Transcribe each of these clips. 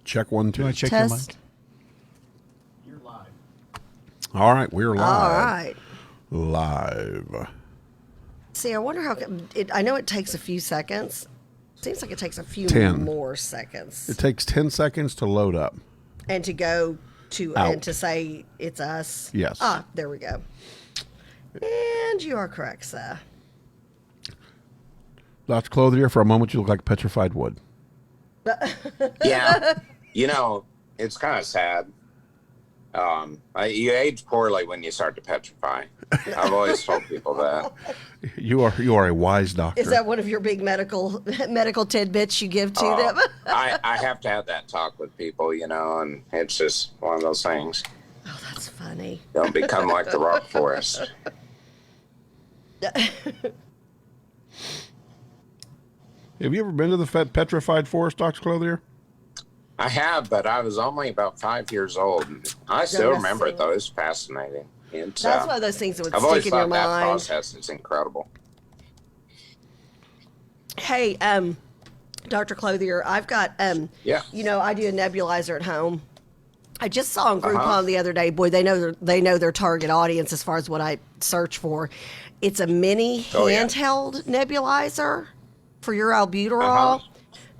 Check 1, 2. Check your mic. Test. You're live. All right, we're live. All right. Live. See, I wonder how. I know it takes a few seconds. Seems like it takes a few 10. more seconds. It takes 10 seconds to load up. And to go to Out. and to say it's us. Yes. Ah, there we go. And you are correct, sir. Dr. Clothier, for a moment you look like petrified wood. Yeah, it's kind of sad. You age poorly when you start to petrify. I've always told people that. You are a wise doctor. Is that one of your big medical tidbits you give to them? I have to have that talk with people, and it's just one of those things. Oh, that's funny. Don't become like the rock forest. Have you ever been to the petrified forest, Dr. Clothier? I have, but I was only about 5 years old. I still remember it, though. It's fascinating. That's one of those things that would I've stick always in your thought that mind. process is incredible. Hey, Dr. Clothier, I've got, I do a nebulizer at home. I just saw on Groupon the other day. Boy, they know their target audience as far as what I search for. It's a mini handheld nebulizer for your albuterol.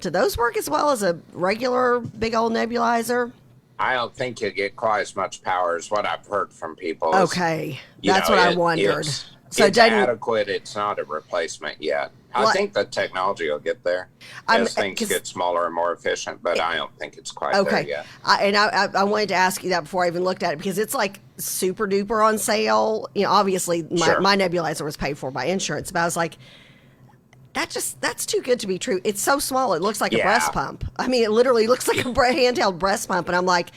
Do those work as well as a regular big old nebulizer? I don't think you get quite as much power as what I've heard from people. Okay, that's what I wondered. It's adequate. It's not a replacement yet. I think the technology will get there as things get smaller and more efficient, but I don't think it's quite there yet. I wanted to ask you that before I even looked at it, because it's like super duper on sale. Obviously my nebulizer was paid for by insurance, but I was like, that's too good to be true. It's so small. It looks like a breast pump. I mean, it literally looks like a handheld breast pump. And I'm like,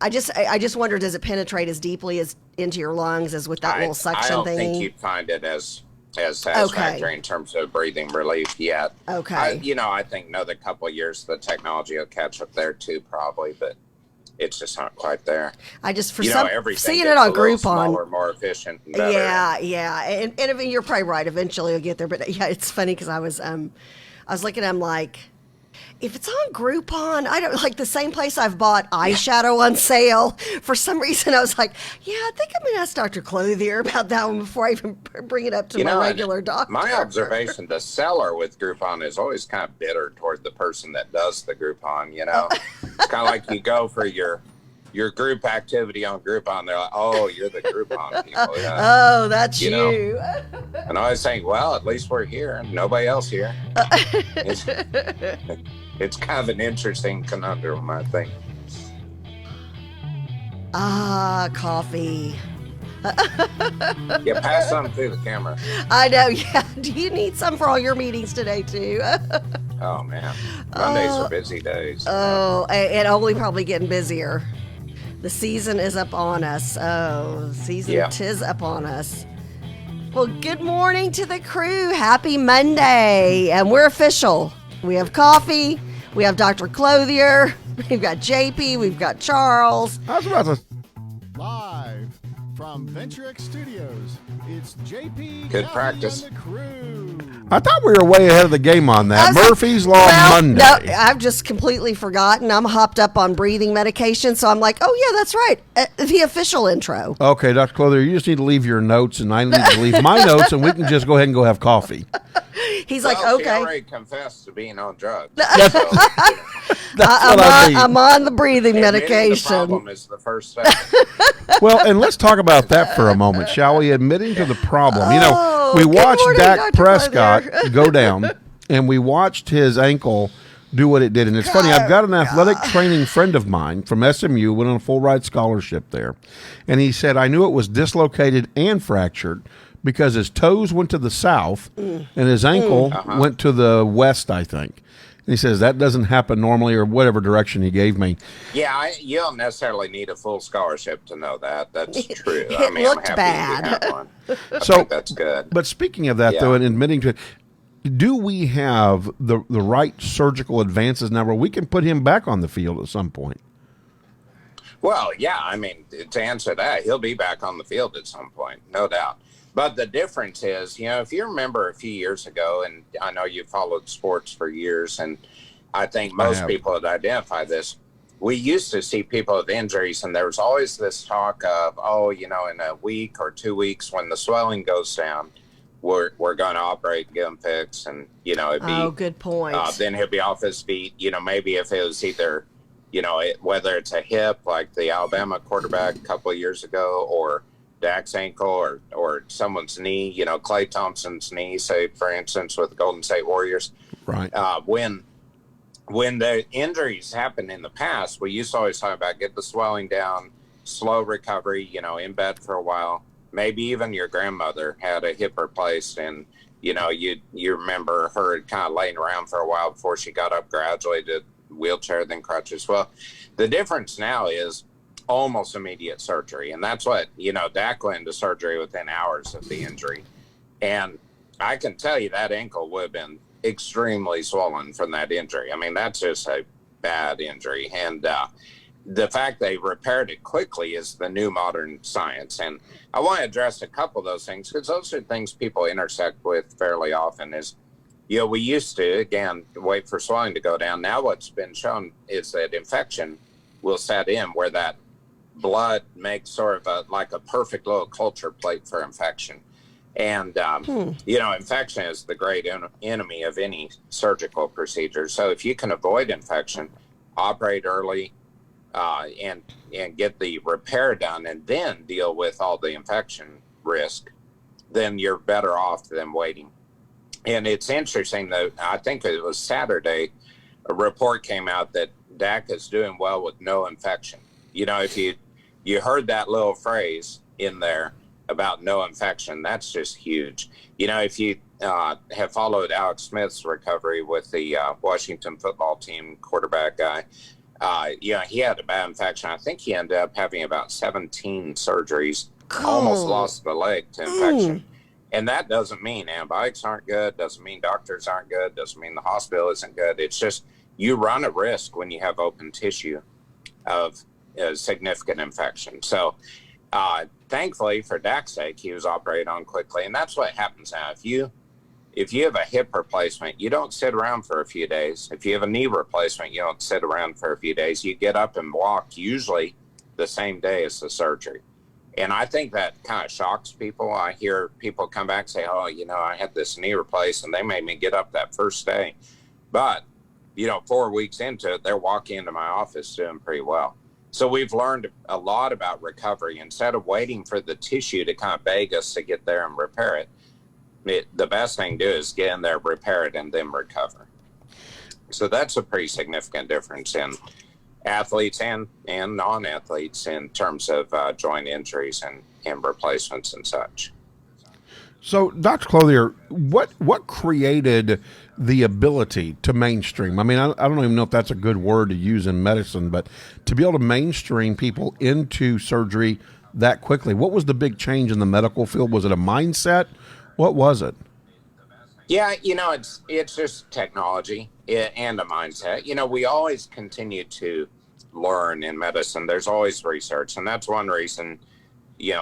I just wonder, does it penetrate as deeply as into your lungs as with that little suction thing? I don't think you'd find it as satisfactory in terms of breathing relief yet. Okay. I think another couple of years the technology will catch up there too, probably, but it's just not quite there. I just everything seeing it on Groupon, smaller, more efficient, and better. Yeah, and I mean, you're probably right. Eventually, you'll get there. But yeah, it's funny because I was looking at them like, if it's on Groupon, I don't like the same place I've bought eyeshadow on sale. For some reason, I was like, I think I'm gonna ask Dr. Clothier about that one before I even bring it up to my regular doctor. My observation: the seller with Groupon is always kind of bitter toward the person that does the Groupon. It's kind of like you go for your group activity on Groupon. They're like, "Oh, you're the Groupon people." Yeah. Oh, that's you. And I was saying, well, at least we're here. Nobody else here. It's kind of an interesting conundrum, I think. Coffee. Yeah, pass some through the camera. I know, yeah. Do you need some for all your meetings today, too? Oh, man. Mondays are busy days. Oh, and only probably getting busier. The season is up on us. Oh, tis up on us. Well, good morning to the crew. Happy Monday. And we're official. We have coffee. We have Dr. Clothier. We've got JP. We've got Charles. I was about to... Live from VentureX Studios, it's JP. Good practice. And the crew. I thought we were way ahead of the game on that. Murphy's Law Monday. No, I've just completely forgotten. I'm hopped up on breathing medication, so I'm like, oh, yeah, that's right. The official intro. Okay, Dr. Clothier, you just need to leave your notes, and I need to leave my notes, and we can just go ahead and go have coffee. He's well, like, okay. She already confessed to being on drugs. I'm on the breathing medication. The problem is the first step. Well, and let's talk about that for a moment, shall we? Admitting to the problem. We watched Dak Prescott go down, and we watched his ankle do what it did. And it's funny, I've got an athletic training friend of mine from SMU, went on a full ride scholarship there. And he said, I knew it was dislocated and fractured because his toes went to the south and his ankle went to the west, I think. And he says that doesn't happen normally, or whatever direction he gave me. Yeah, you don't necessarily need a full scholarship to know that. That's true. It looked I'm happy bad. you have one. I think that's good. But speaking of that, though, and admitting to it, do we have the right surgical advances now where we can put him back on the field at some point? Well, yeah, I mean, to answer that, he'll be back on the field at some point, no doubt. But the difference is, if you remember a few years ago, and I know you followed sports for years, and I think most people would identify this. We used to see people with injuries, and there was always this talk of, in a week or 2 weeks when the swelling goes down, we're going to operate and get him fixed. And, it'd be, good point. Then he'll be off his feet. Maybe if it was either, whether it's a hip, like the Alabama quarterback a couple of years ago, or Dak's ankle, or someone's knee, Klay Thompson's knee, say, for instance, with the Golden State Warriors. Right. When the injuries happened in the past, we used to always talk about get the swelling down, slow recovery, in bed for a while. Maybe even your grandmother had a hip replaced, and, you remember her kind of laying around for a while before she got up gradually to wheelchair, then crutches. Well, the difference now is almost immediate surgery. And that's what, Dak went into surgery within hours of the injury. And I can tell you that ankle would have been extremely swollen from that injury. I mean, that's just a bad injury. And the fact they repaired it quickly is the new modern science. And I want to address a couple of those things, because those are things people intersect with fairly often. Is, we used to, again, wait for swelling to go down. Now what's been shown is that infection will set in, where that blood makes sort of like a perfect little culture plate for infection. And, infection is the great enemy of any surgical procedure. So if you can avoid infection, operate early, and get the repair done, and then deal with all the infection risk, then you're better off than waiting. And it's interesting that I think it was Saturday, a report came out that Dak is doing well with no infection. If you heard that little phrase in there about no infection, that's just huge. If you have followed Alex Smith's recovery with the Washington football team quarterback guy, he had a bad infection. I think he ended up having about 17 surgeries, almost lost the leg to infection. And that doesn't mean antibiotics aren't good, doesn't mean doctors aren't good, doesn't mean the hospital isn't good. It's just you run a risk when you have open tissue of a significant infection. So thankfully, for Dak's sake, he was operated on quickly. And that's what happens now. If you have a hip replacement, you don't sit around for a few days. If you have a knee replacement, you don't sit around for a few days. You get up and walk usually the same day as the surgery. And I think that kind of shocks people. I hear people come back and say, I had this knee replaced and they made me get up that first day. But, 4 weeks into it, they're walking into my office doing pretty well. So we've learned a lot about recovery. Instead of waiting for the tissue to kind of beg us to get there and repair it, the best thing to do is get in there, repair it, and then recover. So that's a pretty significant difference in athletes and non-athletes in terms of joint injuries and replacements and such. So, Dr. Clothier, what created the ability to mainstream? I mean, I don't even know if that's a good word to use in medicine, but to be able to mainstream people into surgery that quickly, what was the big change in the medical field? Was it a mindset? What was it? Yeah, it's just technology and a mindset. We always continue to learn in medicine. There's always research, and that's one reason,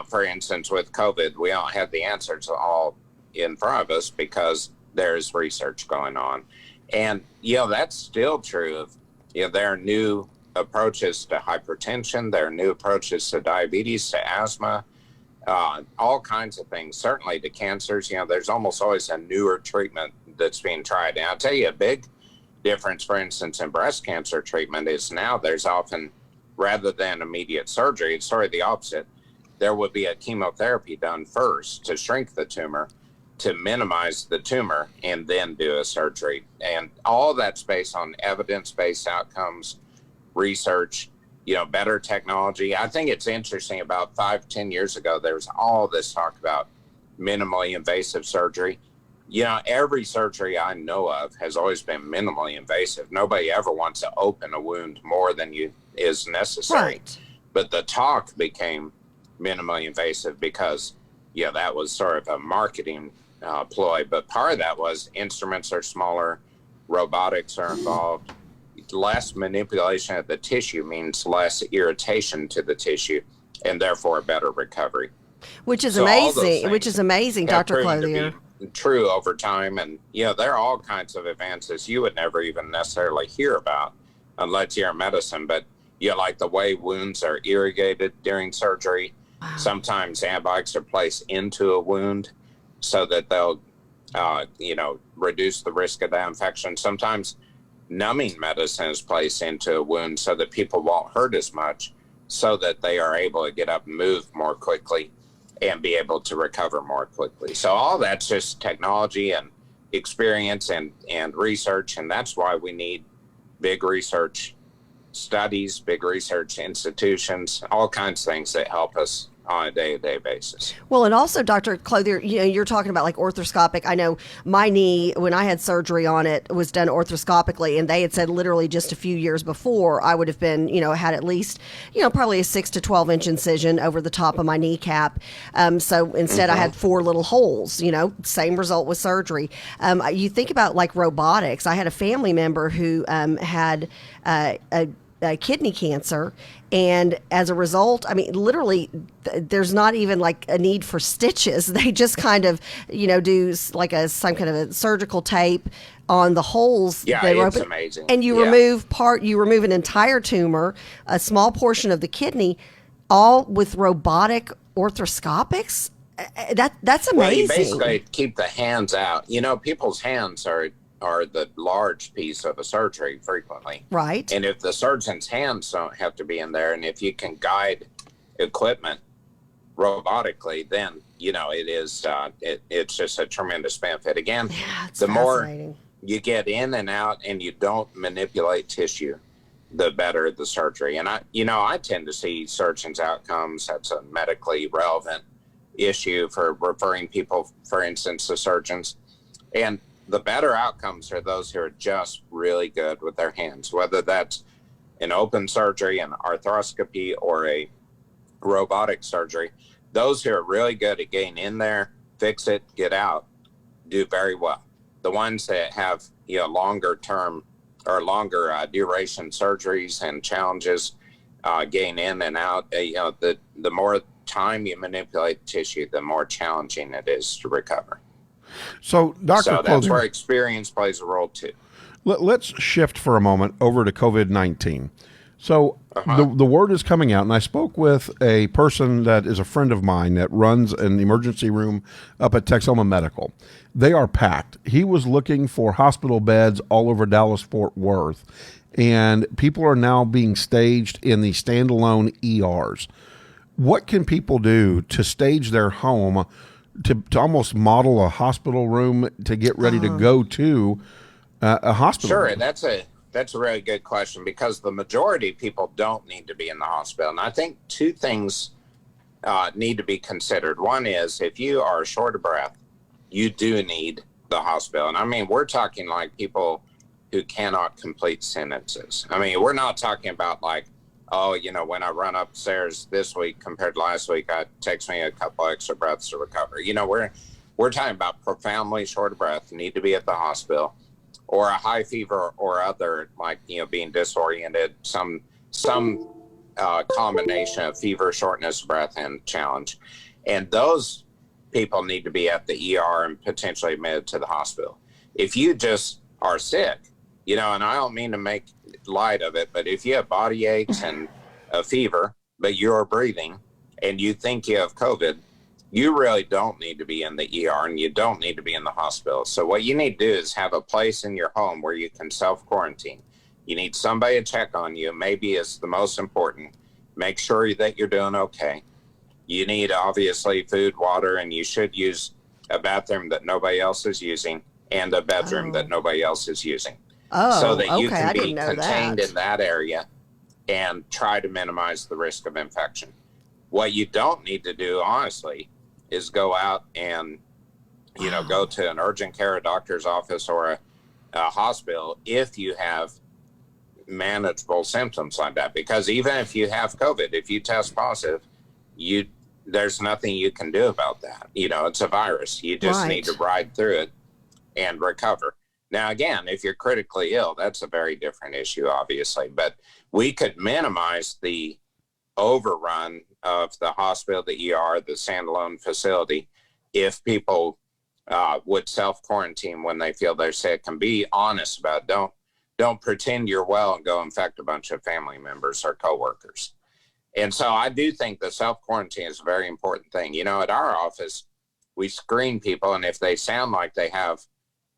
for instance, with COVID, we don't have the answers all in front of us because there's research going on. And, that's still true of, there are new approaches to hypertension, there are new approaches to diabetes, to asthma, all kinds of things, certainly to cancers. There's almost always a newer treatment that's being tried. And I'll tell you a big difference, for instance, in breast cancer treatment is now there's often, rather than immediate surgery, it's sort of the opposite. There would be a chemotherapy done first to shrink the tumor, to minimize the tumor, and then do a surgery. And all that's based on evidence-based outcomes, research, better technology. I think it's interesting, about 5-10 years ago, there was all this talk about minimally invasive surgery. Every surgery I know of has always been minimally invasive. Nobody ever wants to open a wound more than is necessary. Right. But the talk became minimally invasive because, that was sort of a marketing ploy. But part of that was instruments are smaller, robotics are involved. Less manipulation of the tissue means less irritation to the tissue, and therefore better recovery. Which is amazing, Dr. Clothier. true over time. And, there are all kinds of advances you would never even necessarily hear about unless you're in medicine. But, like the way wounds are irrigated during surgery. Wow. Sometimes antibiotics are placed into a wound so that they'll, reduce the risk of that infection. Sometimes numbing medicine is placed into a wound so that people won't hurt as much, so that they are able to get up and move more quickly and be able to recover more quickly. So all that's just technology and experience and research. And that's why we need big research studies, big research institutions, all kinds of things that help us on a day-to-day basis. Well, and also, Dr. Clothier, you're talking about like arthroscopic. I know my knee, when I had surgery on it, was done arthroscopically, and they had said literally just a few years before I would have been, had at least, probably a 6 to 12 inch incision over the top of my kneecap. So instead I had 4 little holes, same result with surgery. You think about like robotics. I had a family member who had kidney cancer, and as a result, literally there's not even like a need for stitches. They just kind of do like some kind of a surgical tape on the holes. Yeah, it's amazing. And you remove an entire tumor, a small portion of the kidney, all with robotic arthroscopics. That's amazing. Well, you basically keep the hands out. People's hands are the large piece of a surgery frequently. Right. And if the surgeon's hands don't have to be in there, and if you can guide equipment robotically, then, it is, it's just a tremendous benefit. Again, the more you get in and out and you don't manipulate tissue, the better the surgery. And I tend to see surgeons' outcomes. That's a medically relevant issue for referring people, for instance, to surgeons. And the better outcomes are those who are just really good with their hands, whether that's an open surgery, an arthroscopy, or a robotic surgery. Those who are really good at getting in there, fix it, get out, do very well. The ones that have longer term or longer duration surgeries and challenges getting in and out, the more time you manipulate tissue, the more challenging it is to recover. So, Dr. That's where experience plays a role too. Let's shift for a moment over to COVID-19. So the word is coming out, and I spoke with a person that is a friend of mine that runs an emergency room up at Texoma Medical. They are packed. He was looking for hospital beds all over Dallas-Fort Worth, and people are now being staged in the standalone ERs. What can people do to stage their home to almost model a hospital room to get ready to go to a hospital? Sure, room? That's a really good question, because the majority of people don't need to be in the hospital. And I think 2 things need to be considered. One is, if you are short of breath, you do need the hospital. And we're talking like people who cannot complete sentences. We're not talking about like, when I run upstairs this week compared to last week, it takes me a couple extra breaths to recover. We're talking about profoundly short of breath, need to be at the hospital, or a high fever or other, like, being disoriented, some combination of fever, shortness of breath, and challenge. And those people need to be at the ER and potentially admitted to the hospital. If you just are sick, and I don't mean to make light of it, but if you have body aches and a fever, but you're breathing and you think you have COVID, you really don't need to be in the ER, and you don't need to be in the hospital. So what you need to do is have a place in your home where you can self-quarantine. You need somebody to check on you, maybe is the most important. Make sure that you're doing okay. You need, obviously, food, water, and you should use a bathroom that nobody else is using and a bedroom that nobody else is using. So that you can be contained in that area and try to minimize the risk of infection. What you don't need to do, honestly, is go out and, go to an urgent care, a doctor's office, or a hospital if you have manageable symptoms like that. Because even if you have COVID, if you test positive, there's nothing you can do about that. It's a virus. You just need to ride through it and recover. Now, again, if you're critically ill, that's a very different issue, obviously. But we could minimize the overrun of the hospital, the ER, the standalone facility, if people would self-quarantine when they feel they're sick, and be honest about it. Don't pretend you're well and go infect a bunch of family members or coworkers. And so I do think the self-quarantine is a very important thing. At our office, we screen people, and if they sound like they have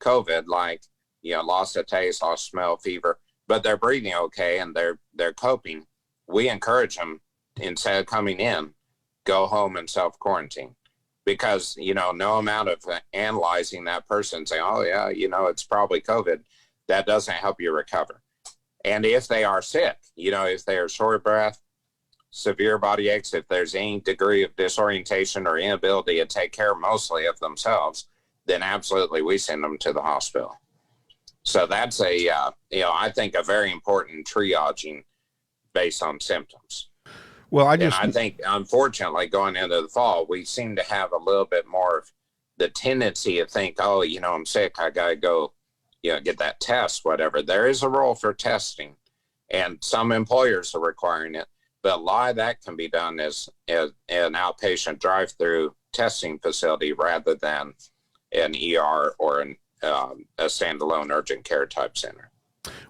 COVID, like, loss of taste, loss of smell, fever, but they're breathing okay and they're coping, we encourage them, instead of coming in, go home and self-quarantine. Because, no amount of analyzing that person, saying, oh, yeah, it's probably COVID, that doesn't help you recover. And if they are sick, if they are short of breath, severe body aches, if there's any degree of disorientation or inability to take care mostly of themselves, then absolutely we send them to the hospital. So that's I think a very important triaging based on symptoms. Well, I think, unfortunately, going into the fall, we seem to have a little bit more of the tendency to think, oh, I'm sick, I got to go, get that test, whatever. There is a role for testing, and some employers are requiring it, but a lot of that can be done as an outpatient drive-through testing facility rather than an ER or a standalone urgent care type center.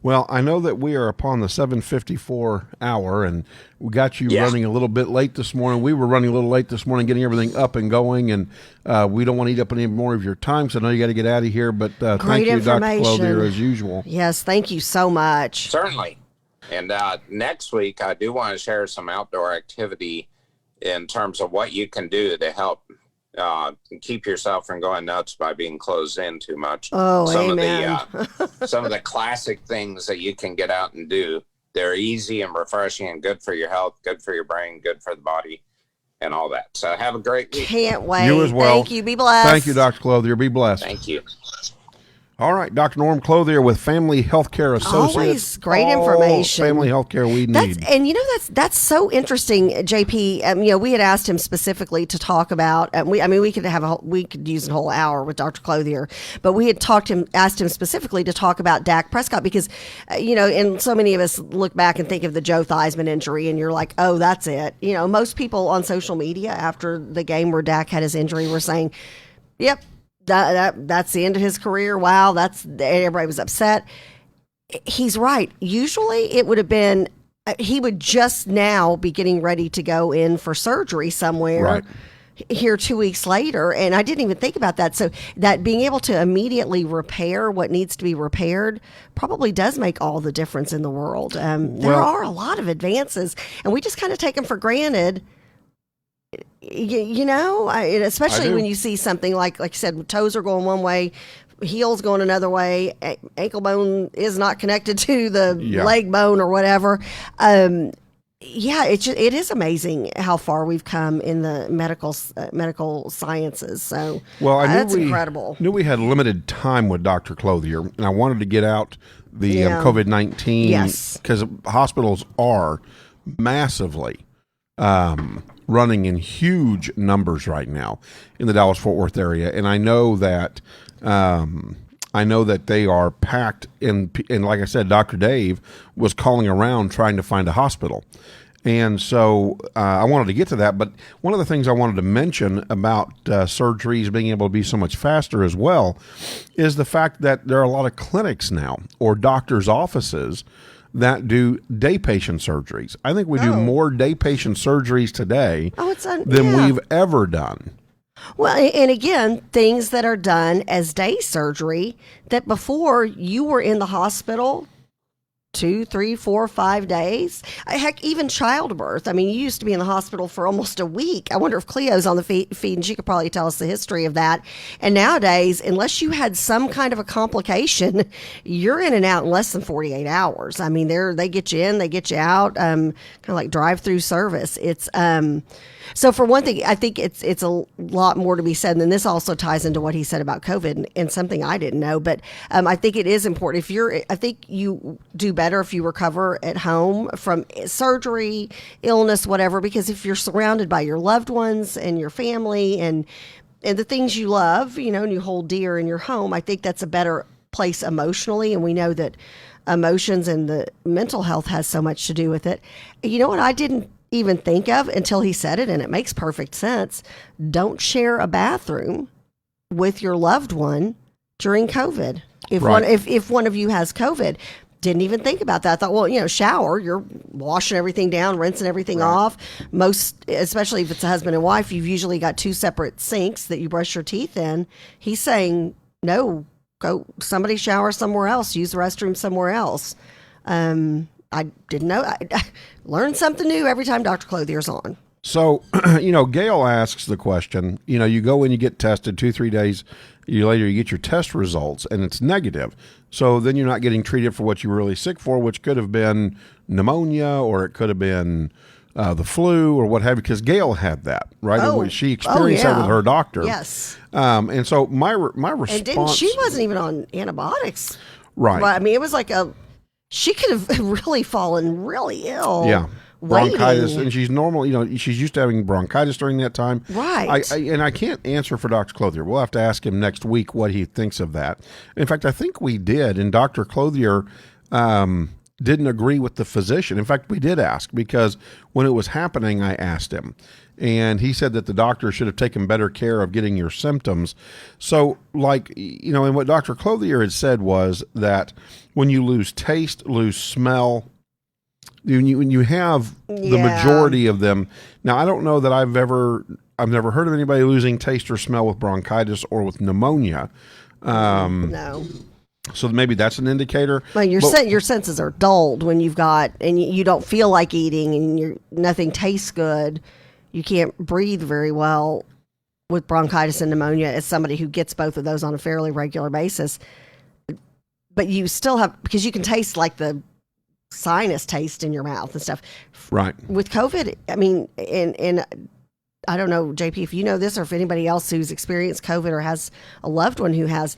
Well, I know that we are upon the 7:54 hour, and we got you running a little bit late this morning. We were running a little late this morning, getting everything up and going, and we don't want to eat up any more of your time, so I know you got to get out of here, but thank you, Dr. Clothier, as usual. Yes, thank you so much. Certainly. And next week, I do want to share some outdoor activity in terms of what you can do to help keep yourself from going nuts by being closed in too much. Oh, amen. Some of the classic things that you can get out and do. They're easy and refreshing and good for your health, good for your brain, good for the body, and all that. So have a great week. Can't wait. You as well. Thank you. Be blessed. Thank you, Dr. Clothier. Be blessed. Thank you. All right, Dr. Norm Clothier with Family Healthcare Associates. Always great information. Family healthcare we need. And that's so interesting, JP. We had asked him specifically to talk about. We could use a whole hour with Dr. Clothier, but we had asked him specifically to talk about Dak Prescott because, and so many of us look back and think of the Joe Theismann injury, and you're like, oh, that's it. Most people on social media after the game where Dak had his injury were saying, yep. That's the end of his career. Wow, everybody was upset. He's right. Usually it would have been, he would just now be getting ready to go in for surgery somewhere here 2 weeks later. And I didn't even think about that. So that being able to immediately repair what needs to be repaired probably does make all the difference in the world. There are a lot of advances, and we just kind of take them for granted. Especially when you see something like you said, toes are going one way, heels going another way, ankle bone is not connected to the leg bone or whatever. It is amazing how far we've come in the medical sciences. So that's incredible. Knew we had limited time with Dr. Clothier, and I wanted to get out the COVID-19 because hospitals are massively running in huge numbers right now in the Dallas-Fort Worth area, and I know that they are packed. And like I said, Dr. Dave was calling around trying to find a hospital, and so I wanted to get to that. But one of the things I wanted to mention about surgeries being able to be so much faster as well is the fact that there are a lot of clinics now or doctors' offices that do day patient surgeries. I think we do more day patient surgeries today than we've ever done. Well, and again, things that are done as day surgery that before you were in the hospital 2, 3, 4, 5 days. Heck, even childbirth. I mean, you used to be in the hospital for almost a week. I wonder if Cleo's on the feed, and she could probably tell us the history of that. And nowadays, unless you had some kind of a complication, you're in and out in less than 48 hours. I mean, they get you in, they get you out, kind of like drive-through service. It's so for one thing, I think it's a lot more to be said, and then this also ties into what he said about COVID and something I didn't know. But I think it is important. I think you do better if you recover at home from surgery, illness, whatever, because if you're surrounded by your loved ones and your family and the things you love, and you hold dear in your home, I think that's a better place emotionally. And we know that emotions and the mental health has so much to do with it. You know what I didn't even think of until he said it, and it makes perfect sense. Don't share a bathroom with your loved one during COVID. If Right. if one of you has COVID, didn't even think about that. I thought, well, shower, you're washing everything down, rinsing everything off. Most, especially if it's a husband and wife, you've usually got two separate sinks that you brush your teeth in. He's saying, no, go somebody shower somewhere else, use the restroom somewhere else. I didn't know. I learned something new every time Dr. Clothier's on. So, Gail asks the question, you go and you get tested 2-3 days later, you get your test results and it's negative. So then you're not getting treated for what you were really sick for, which could have been pneumonia or it could have been the flu or what have you, because Gail had that, right? And she experienced that with her doctor. Yes. And so my response. And she wasn't even on antibiotics. Right. But, I mean, it was like she could have really fallen really ill. Yeah. Waiting. Bronchitis, and she's normal. She's used to having bronchitis during that time. Right. I can't answer for Dr. Clothier. We'll have to ask him next week what he thinks of that. In fact, I think we did, and Dr. Clothier didn't agree with the physician. In fact, we did ask, because when it was happening, I asked him, and he said that the doctor should have taken better care of getting your symptoms. So, and what Dr. Clothier had said was that when you lose taste, lose smell, when you have the majority of them. Now, I don't know that I've never heard of anybody losing taste or smell with bronchitis or with pneumonia. No. So maybe that's an indicator. Well, your senses are dulled when you've got, and you don't feel like eating, and nothing tastes good. You can't breathe very well with bronchitis and pneumonia as somebody who gets both of those on a fairly regular basis. But you still have, because you can taste like the sinus taste in your mouth and stuff. Right. With COVID, I mean, and I don't know, JP, if you know this or if anybody else who's experienced COVID or has a loved one who has,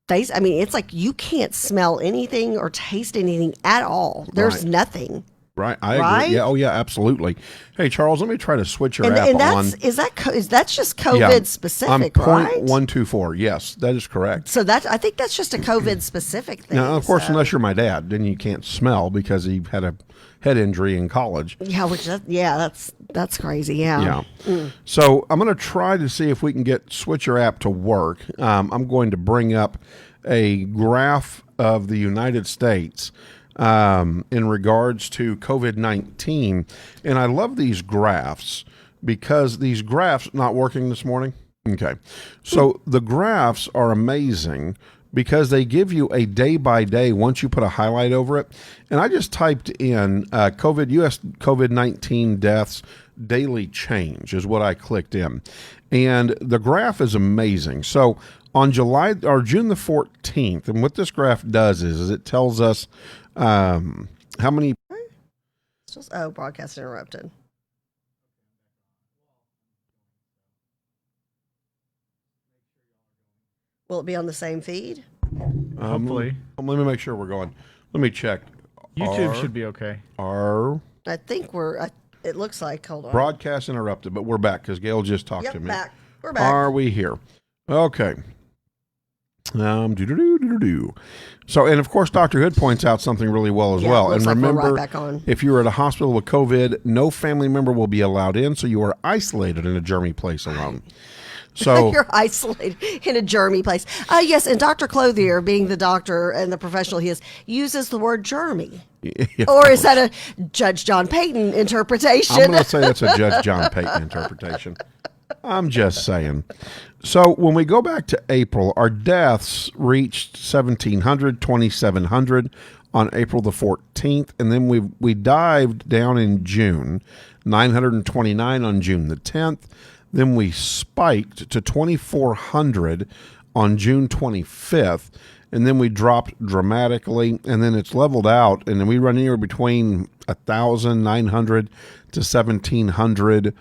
it's like you can't smell anything or taste anything at all. There's nothing. Right. I agree. Yeah. Oh, yeah, absolutely. Hey, Charles, let me try to switch your app on. Is that just COVID specific, right? 0.124. Yes, that is correct. So I think that's just a COVID specific thing. Now, of course, unless you're my dad, then you can't smell because he had a head injury in college. Yeah, that's crazy. Yeah. Yeah. So I'm going to try to see if we can get switch your app to work. I'm going to bring up a graph of the United States in regards to COVID-19. And I love these graphs because these graphs, not working this morning? Okay. So the graphs are amazing because they give you a day by day once you put a highlight over it. And I just typed in U.S. COVID-19 deaths daily change is what I clicked in. And the graph is amazing. So on June the 14th, and what this graph does is it tells us how many. Broadcast interrupted. Will it be on the same feed? Hopefully. Let me make sure we're going. Let me check. YouTube should be okay. I think it looks like, hold on. Broadcast interrupted, but we're back because Gail just talked to me. Back. We're back. Are we here? Okay. So, and of course, Dr. Hood points out something really well as well. And remember, if you're at a hospital with COVID, no family member will be allowed in, so you are isolated in a germy place alone. So you're isolated in a germy place. Yes, and Dr. Clothier, being the doctor and the professional he is, uses the word germy. Yeah, or is that a Judge John Payton interpretation? I'm going to say that's a Judge John Payton interpretation. I'm just saying. So when we go back to April, our deaths reached 1,700, 2,700 on April the 14th, and then we dived down in June, 929 on June the 10th. Then we spiked to 2,400 on June 25th, and then we dropped dramatically, and then it's leveled out, and then we run here between 1,900 to 1,700.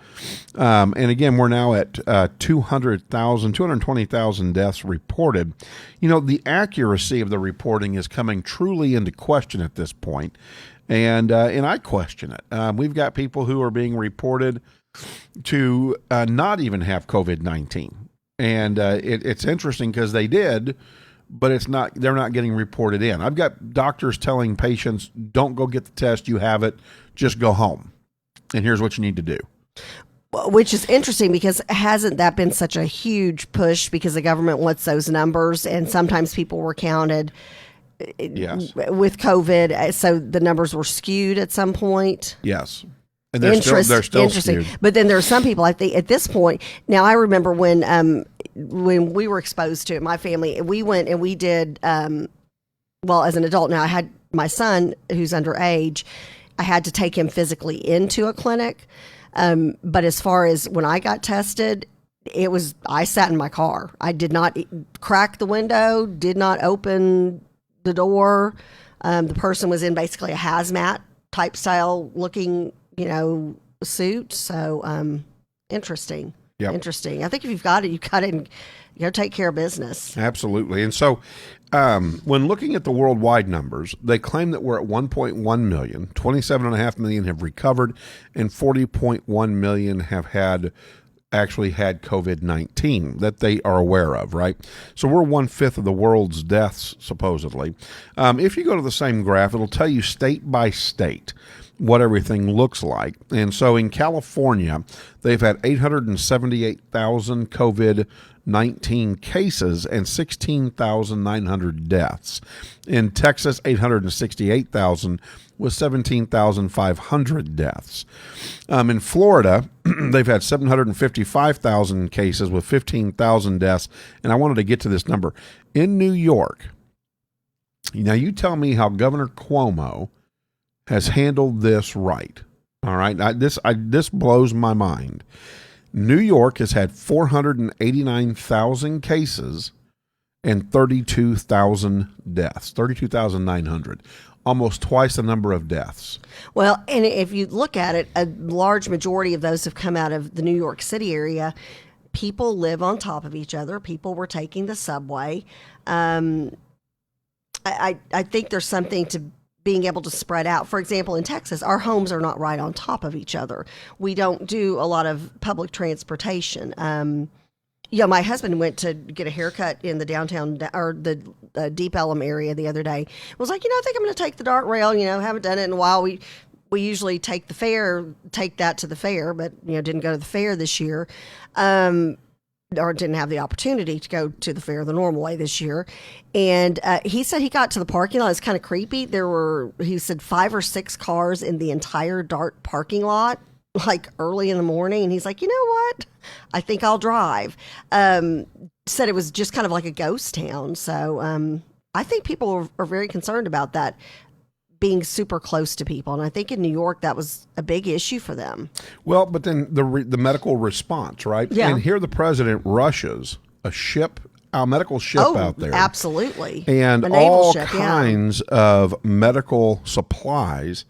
And again, we're now at 220,000 deaths reported. You know, the accuracy of the reporting is coming truly into question at this point, and I question it. We've got people who are being reported to not even have COVID-19. And it's interesting because they did, but they're not getting reported in. I've got doctors telling patients, don't go get the test, you have it, just go home. And here's what you need to do. Which is interesting because hasn't that been such a huge push because the government wants those numbers, and sometimes people were counted with COVID, so the numbers were skewed at some point. Yes. And they're still interesting. skewed. But then there are some people, I think, at this point. Now, I remember when we were exposed to it, my family, we went and we did, well, as an adult now, I had my son who's underage. I had to take him physically into a clinic. But as far as when I got tested, I sat in my car. I did not crack the window, did not open the door. The person was in basically a hazmat type style looking, suit. So, interesting. Yep. Interesting. I think if you've got it, and take care of business. Absolutely. And so when looking at the worldwide numbers, they claim that we're at 1.1 million, 27.5 million have recovered, and 40.1 million have actually had COVID-19 that they are aware of, right? So we're 1/5 of the world's deaths, supposedly. If you go to the same graph, it'll tell you state by state what everything looks like. And so in California, they've had 878,000 COVID-19 cases and 16,900 deaths. In Texas, 868,000 with 17,500 deaths. In Florida, they've had 755,000 cases with 15,000 deaths. And I wanted to get to this number. In New York, now you tell me how Governor Cuomo has handled this right. All right. This blows my mind. New York has had 489,000 cases and 32,000 deaths, 32,900, almost twice the number of deaths. Well, and if you look at it, a large majority of those have come out of the New York City area. People live on top of each other. People were taking the subway. I think there's something to being able to spread out. For example, in Texas, our homes are not right on top of each other. We don't do a lot of public transportation. My husband went to get a haircut in the downtown or the Deep Ellum area the other day. Was like, I think I'm going to take the dark rail. Haven't done it in a while. We usually take that to the fair, but didn't go to the fair this year. Or didn't have the opportunity to go to the fair the normal way this year. And he said he got to the parking lot. It's kind of creepy. There were, he said, 5 or 6 cars in the entire dark parking lot, like early in the morning. And he's like, you know what? I think I'll drive. Said it was just kind of like a ghost town. So I think people are very concerned about that, being super close to people. And I think in New York, that was a big issue for them. Well, but then the medical response, right? Yeah. And here the president rushes a medical ship out there. Absolutely. And a naval all ship, kinds of medical supplies.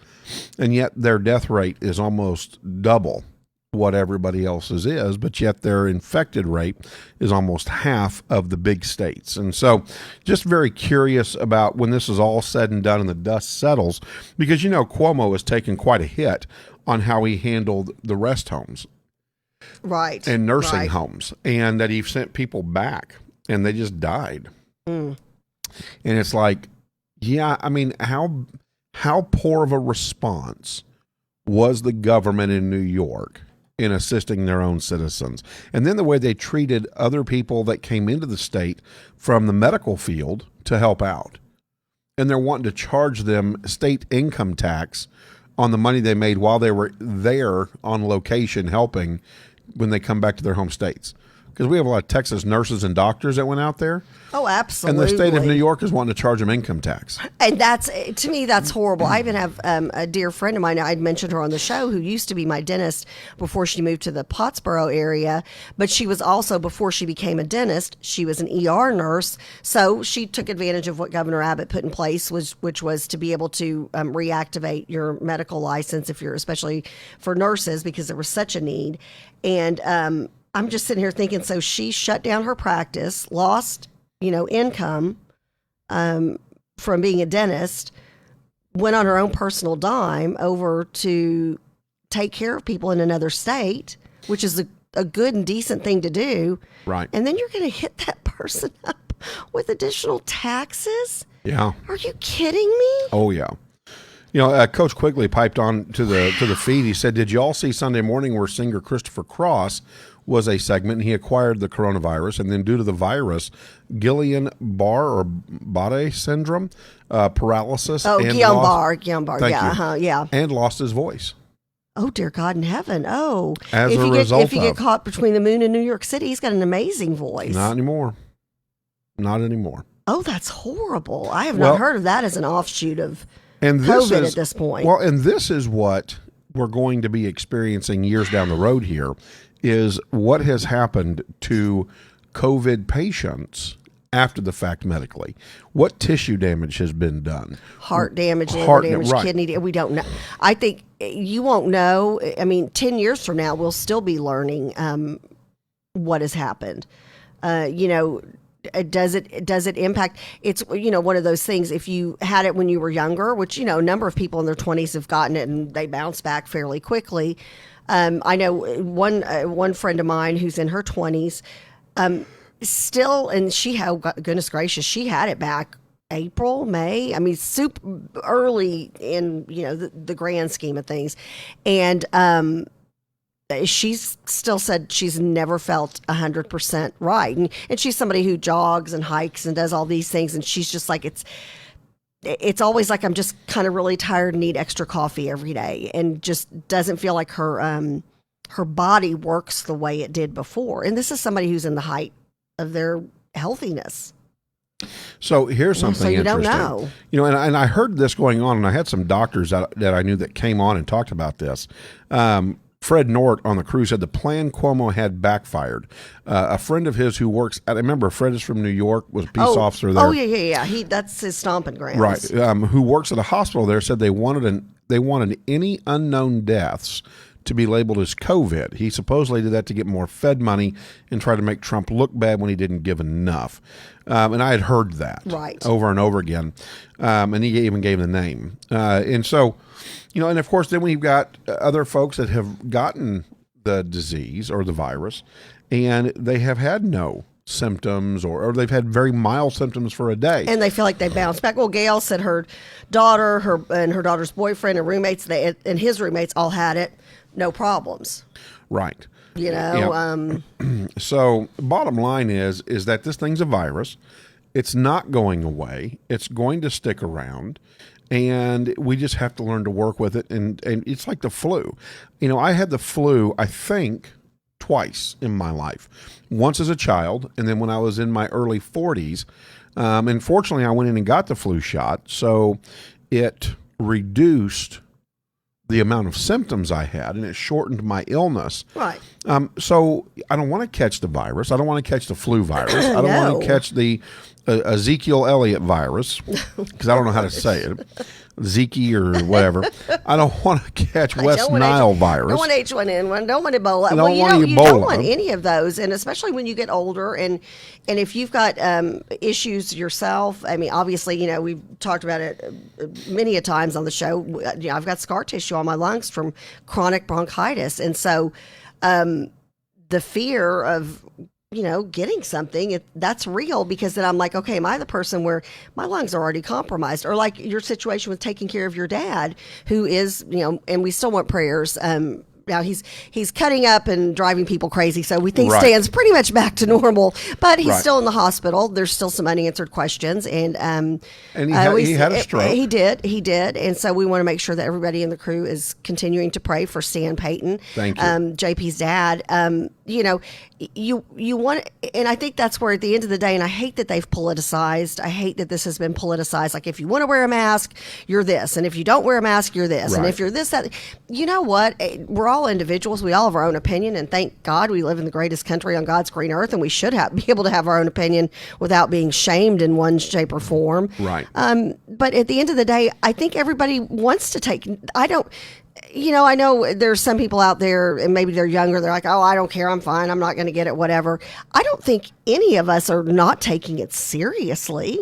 And yet their death rate is almost double what everybody else's is, but yet their infected rate is almost half of the big states. And so just very curious about when this is all said and done and the dust settles, because Cuomo has taken quite a hit on how he handled the rest homes, right, and nursing homes, and that he sent people back and they just died. And it's like, how poor of a response was the government in New York in assisting their own citizens? And then the way they treated other people that came into the state from the medical field to help out. And they're wanting to charge them state income tax on the money they made while they were there on location helping when they come back to their home states. Because we have a lot of Texas nurses and doctors that went out there. Oh, absolutely. And the state of New York is wanting to charge them income tax. And to me, that's horrible. I even have a dear friend of mine, I'd mentioned her on the show, who used to be my dentist before she moved to the Pottsboro area. But she was also, before she became a dentist, she was an ER nurse. So she took advantage of what Governor Abbott put in place, which was to be able to reactivate your medical license, especially for nurses, because there was such a need. And I'm just sitting here thinking, so she shut down her practice, lost, income from being a dentist, went on her own personal dime over to take care of people in another state, which is a good and decent thing to do. Right. And then you're going to hit that person up with additional taxes? Yeah. Are you kidding me? Oh, yeah. Coach Quigley piped on to the feed. He said, "Did you all see Sunday morning where singer Christopher Cross was a segment, and he acquired the coronavirus, and then due to the virus, Guillain-Barré syndrome, paralysis, Oh, and Guillain-Barré, Thank yeah, you. yeah. And lost his voice. Oh, dear God in heaven. Oh. As if a you result if you get of- caught between the moon and New York City, he's got an amazing voice. Not anymore. Not anymore. Oh, that's horrible. I have Well, not heard of that as an offshoot of And COVID at this point. Well, and this is what we're going to be experiencing years down the road here, is what has happened to COVID patients after the fact medically. What tissue damage has been done? Heart damage, liver damage, right. kidney damage. We don't know. I think you won't know. I mean, 10 years from now, we'll still be learning what has happened. Does it impact? It's, one of those things, if you had it when you were younger, which, a number of people in their 20s have gotten it and they bounce back fairly quickly. I know one friend of mine who's in her 20s, still, and she had, goodness gracious, she had it back April, May. I mean, super early in, the grand scheme of things. And, she's still said she's never felt 100% right. And she's somebody who jogs and hikes and does all these things. And she's just like, it's always like, I'm just kind of really tired and need extra coffee every day, and just doesn't feel like her body works the way it did before. And this is somebody who's in the height of their healthiness. So here's something so you interesting. don't know. And I heard this going on, and I had some doctors that I knew that came on and talked about this. Fred Nort on the crew said the plan Cuomo had backfired. A friend of his who works at, I remember Fred is from New York, was a peace officer there. Oh, yeah. That's his stomping grounds. Right. Who works at a hospital there, said they wanted any unknown deaths to be labeled as COVID. He supposedly did that to get more Fed money and try to make Trump look bad when he didn't give enough. And I had heard that over and over again. And he even gave the name. And so, and of course, then we've got other folks that have gotten the disease or the virus, and they have had no symptoms, or they've had very mild symptoms for a day. And they feel like they bounced back. Well, Gail said her daughter, her daughter's boyfriend and roommates, and his roommates all had it, no problems. Right. So bottom line is that this thing's a virus. It's not going away. It's going to stick around. And we just have to learn to work with it. And it's like the flu. I had the flu, I think, twice in my life. Once as a child, and then when I was in my early 40s. And fortunately, I went in and got the flu shot. So it reduced the amount of symptoms I had, and it shortened my illness. Right. So I don't want to catch the virus. I don't want to catch the flu virus. I don't want to catch the Ezekiel Elliott virus, because I don't know how to say it. Zeke or whatever. I don't want to catch West Nile virus. Don't want H1N1. Don't want Ebola. You don't want any of those. And especially when you get older, and if you've got issues yourself. I mean, obviously, we've talked about it many a times on the show. I've got scar tissue on my lungs from chronic bronchitis, and so the fear of getting something, that's real, because then I'm like, okay, am I the person where my lungs are already compromised? Or like your situation with taking care of your dad, who is, and we still want prayers. Now he's cutting up and driving people crazy, so we think Stan's pretty much back to normal, but he's still in the hospital. There's still some unanswered questions, and he had a stroke. He did, and so we want to make sure that everybody in the crew is continuing to pray for Stan Payton. Thank you. JP's dad. You want, and I think that's where at the end of the day, and I hate that they've politicized. I hate that this has been politicized. Like, if you want to wear a mask, you're this, and if you don't wear a mask, you're this, and if you're this, that. You know what? We're all individuals. We all have our own opinion, and thank God we live in the greatest country on God's green earth, and we should be able to have our own opinion without being shamed in one shape or form. Right. But at the end of the day, I think everybody wants to take. I know there's some people out there, and maybe they're younger. They're like, oh, I don't care. I'm fine. I'm not going to get it, whatever. I don't think any of us are not taking it seriously,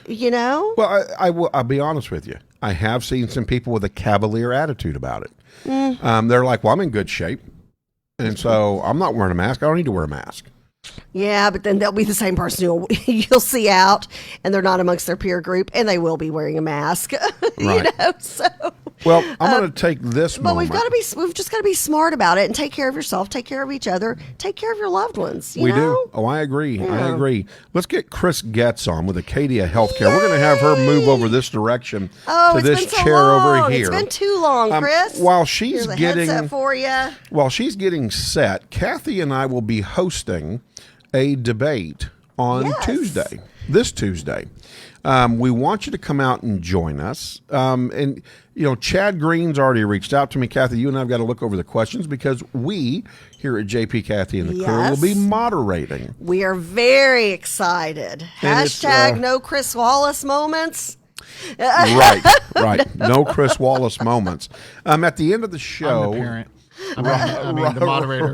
Well, I'll be honest with you. I have seen some people with a cavalier attitude about it. They're like, well, I'm in good shape, and so I'm not wearing a mask. I don't need to wear a mask. Yeah, but then they'll be the same person you'll see out, and they're not amongst their peer group, and they will be wearing a mask. Right. So. Well, I'm going to take this But moment. we've just got to be smart about it and take care of yourself, take care of each other, take care of your loved ones. You We know? do. Oh, I agree. I agree. Let's get Chris Getz on with Acadia Healthcare. We're going to have her move over this direction to it's this been so chair long. over here. It's been too long, Chris. While she's Here's a getting headset for you. While she's getting set, Kathy and I will be hosting a debate on Yes. this Tuesday. We want you to come out and join us. And, Chad Green's already reached out to me. Kathy, you and I have got to look over the questions because we here at JP, Kathy, and the crew will be moderating. We are very excited. And it's, Hashtag no Chris Wallace moments. Right. No Chris Wallace moments. At the end of the show. I'm the parent. I mean, the moderator.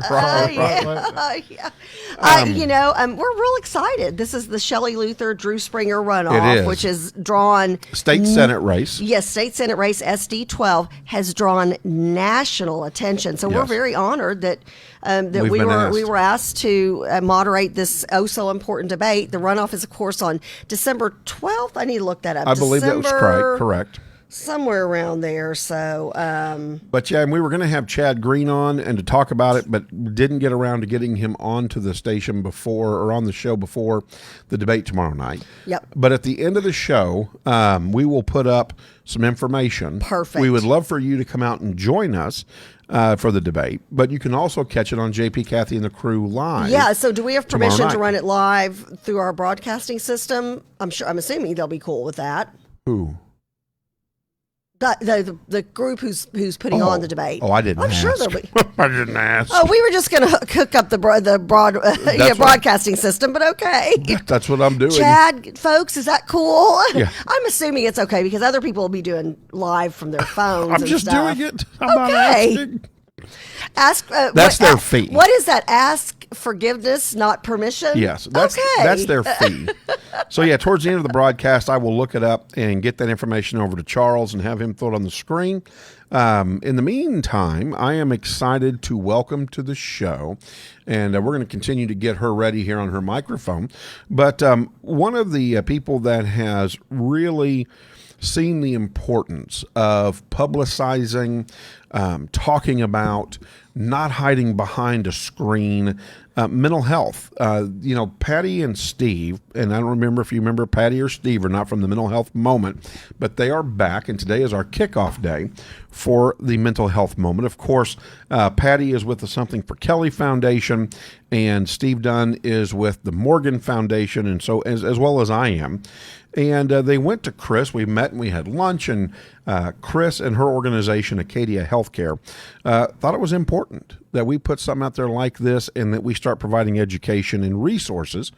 We're real excited. This is the Shelley Luther Drew Springer It runoff, is. which is drawn State Senate race. Yes, State Senate race SD12 has drawn national attention. So we're Yes. very honored that We've been asked. we were asked to moderate this so important debate. The runoff is, of course, on December 12th. I need to look that up. I believe that was correct. Somewhere around there. So, But yeah, and we were going to have Chad Green on and to talk about it, but didn't get around to getting him onto the station before or on the show before the debate tomorrow night. Yep. But at the end of the show, we will put up some information. Perfect. We would love for you to come out and join us for the debate, but you can also catch it on JP, Kathy, and the crew live. yeah. So, do we have tomorrow permission to night. run it live through our broadcasting system? I'm assuming they'll be cool with that. Who? The group who's putting on the debate. Oh, I didn't I'm ask. sure they'll be. I didn't ask. Oh, we were just going to hook up the broadcasting system, but okay. That's what I'm doing. Chad, folks, is that cool? Yeah. I'm assuming it's okay because other people will be doing live from their phones. I'm and just stuff. doing it. I'm not Okay. asking. Ask. That's their fee. What is that? Ask forgiveness, not permission. Yes, that's their fee. So yeah, towards the end of the broadcast, I will look it up and get that information over to Charles and have him throw it on the screen. In the meantime, I am excited to welcome to the show, and we're going to continue to get her ready here on her microphone. But one of the people that has really seen the importance of publicizing, talking about, not hiding behind a screen, mental health. Patty and Steve, and I don't remember if you remember Patty or Steve or not from the Mental Health Moment, but they are back, and today is our kickoff day for the Mental Health Moment. Of course, Patty is with the Something for Kelly Foundation, and Steve Dunn is with the Morgan Foundation, and so as well as I am. And they went to Chris. We met and we had lunch, and Chris and her organization, Acadia Healthcare, thought it was important that we put something out there like this and that we start providing education and resources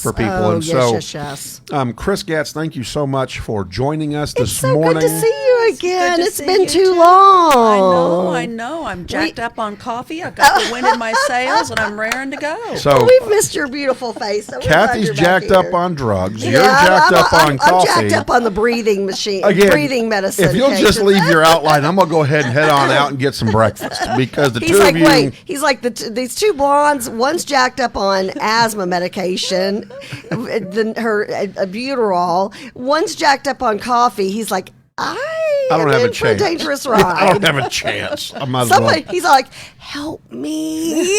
for people. Oh, and yes. Chris Getz, thank you so much for joining us this It's so morning. good to see you again. Good to It's see been you too too. long. I know. I'm jacked up on coffee. I got the wind in my sails, and I'm raring to go. So We've missed your beautiful face. So we're glad Kathy's you're back jacked here. up on drugs. Yeah, You're jacked up on I'm coffee. jacked up on the breathing machine, Again, breathing medicine. if you'll just leave your outline, I'm going to go ahead and head on out and get some breakfast because the He's two like, of you. wait. He's like these two blondes. One's jacked up on asthma medication, her albuterol. One's jacked up on coffee. He's like, I don't am have a in for a chance. dangerous ride. I don't have a chance. I might as Somebody, well. he's like, help me.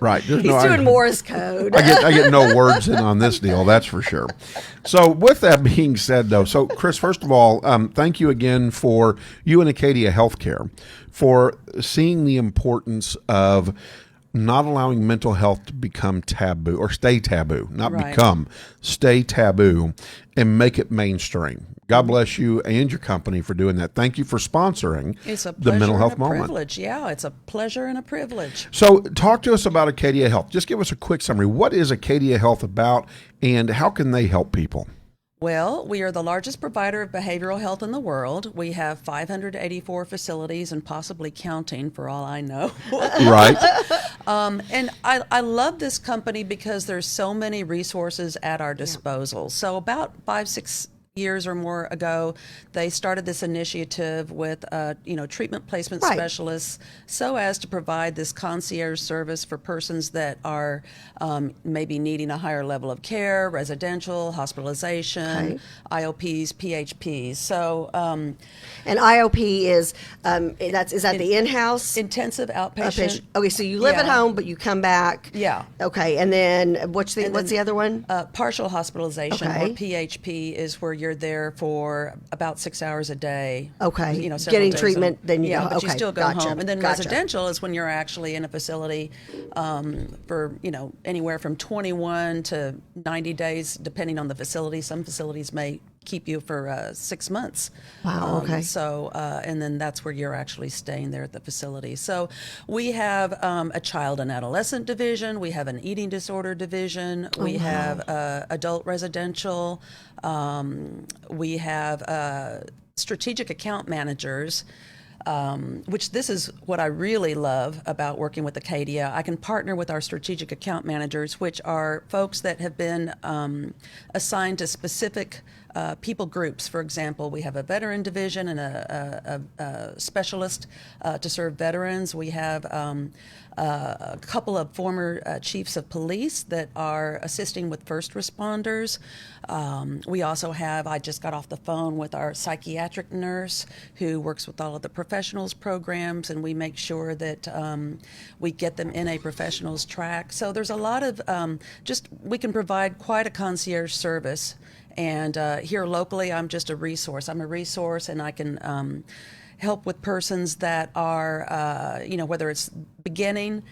Right. There's He's no, doing Morse code. I get no words in on this deal, that's for sure. So with that being said, though, so Chris, first of all, thank you again for you and Acadia Healthcare for seeing the importance of not allowing mental health to become taboo or stay taboo, not Right. become, stay taboo and make it mainstream. God bless you and your company for doing that. Thank you for sponsoring It's a the pleasure Mental Health and a Moment. privilege. Yeah, it's a pleasure and a privilege. So talk to us about Acadia Health. Just give us a quick summary. What is Acadia Health about and how can they help people? Well, we are the largest provider of behavioral health in the world. We have 584 facilities and possibly counting for all I know. Right? And I love this company because there's so many resources at our disposal. So about 5-6 years or more ago, they started this initiative with, treatment placement Right. specialists, so as to provide this concierge service for persons that are maybe needing a higher level of care, residential, hospitalization, Okay. IOPs, PHPs. So And IOP is is that the in-house? intensive outpatient. Okay, so you live at Yeah. home, but you come back. Yeah. Okay, and then what's the other one? Partial hospitalization, Okay. or PHP, is where you're there for about 6 hours a day. Okay. several Getting days treatment, then you yeah, go- but you okay, still go gotcha, home. And then gotcha. residential is when you're actually in a facility for anywhere from 21 to 90 days, depending on the facility. Some facilities may keep you for 6 months. Wow, okay. So, and then that's where you're actually staying there at the facility. So we have a child and adolescent division. We have an eating disorder division. We have adult residential. We have strategic account managers. Which this is what I really love about working with Acadia. I can partner with our strategic account managers, which are folks that have been assigned to specific people groups. For example, we have a veteran division and a specialist to serve veterans. We have a couple of former chiefs of police that are assisting with first responders. We also have, I just got off the phone with our psychiatric nurse who works with all of the professionals programs, and we make sure that we get them in a professionals track. So there's a lot of we can provide quite a concierge service. And here locally, I'm just a resource. I'm a resource, and I can help with persons that are, whether it's beginning,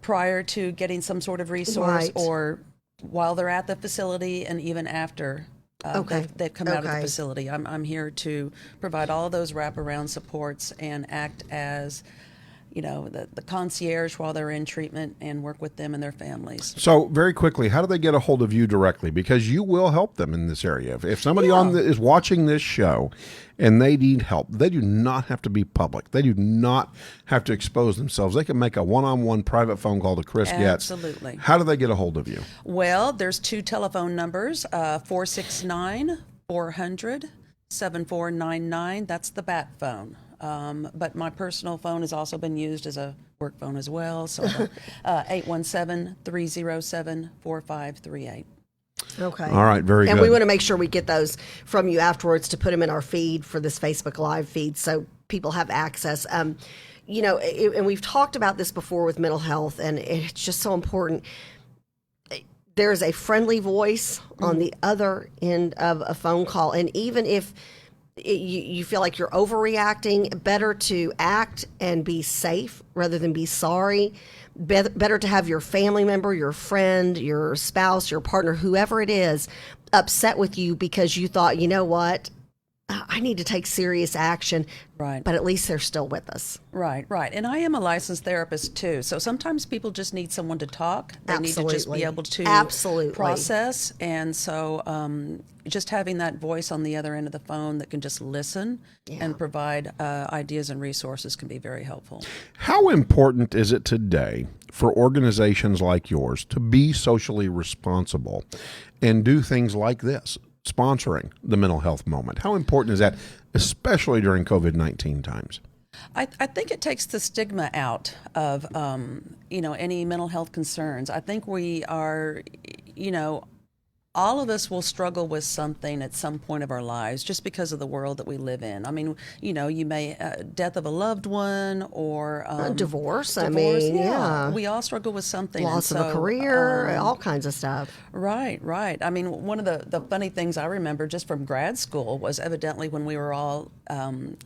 prior to getting some sort of resource, Right. or while they're at the facility, and even after they've come out of the Okay. facility. I'm here to provide all of those wraparound supports and act as the concierge while they're in treatment, and work with them and their families. So very quickly, how do they get a hold of you directly? Because you will help them in this area. If somebody is watching this show and they need help, they do not have to be public. They do not have to expose themselves. They can make a one-on-one private phone call to Chris Getz. Absolutely. How do they get a hold of you? Well, there's 2 telephone numbers, 469-400-7499. That's the BAT phone. But my personal phone has also been used as a work phone as well. So 817-307-4538. Okay. All right, very and good. we want to make sure we get those from you afterwards to put them in our feed for this Facebook Live feed so people have access. And we've talked about this before with mental health, and it's just so important. There's a friendly voice on the other end of a phone call. And even if you feel like you're overreacting, better to act and be safe rather than be sorry. Better to have your family member, your friend, your spouse, your partner, whoever it is, upset with you because you thought, you know what, I need to take serious action. Right. But at least they're still with us. Right. And I am a licensed therapist too. So sometimes people just need someone to talk. They need to just be able to process. And so just having that voice on the other end of the phone that can just listen and provide ideas and resources can be very helpful. How important is it today for organizations like yours to be socially responsible and do things like this? Sponsoring the mental health moment. How important is that, especially during COVID-19 times? I think it takes the stigma out of, any mental health concerns. I think we are, all of us will struggle with something at some point of our lives just because of the world that we live in. I mean, you may, death of a loved one or divorce. Yeah. We all struggle with something. Loss of a career, all kinds of stuff. Right. I mean, one of the funny things I remember just from grad school was evidently when we were all, going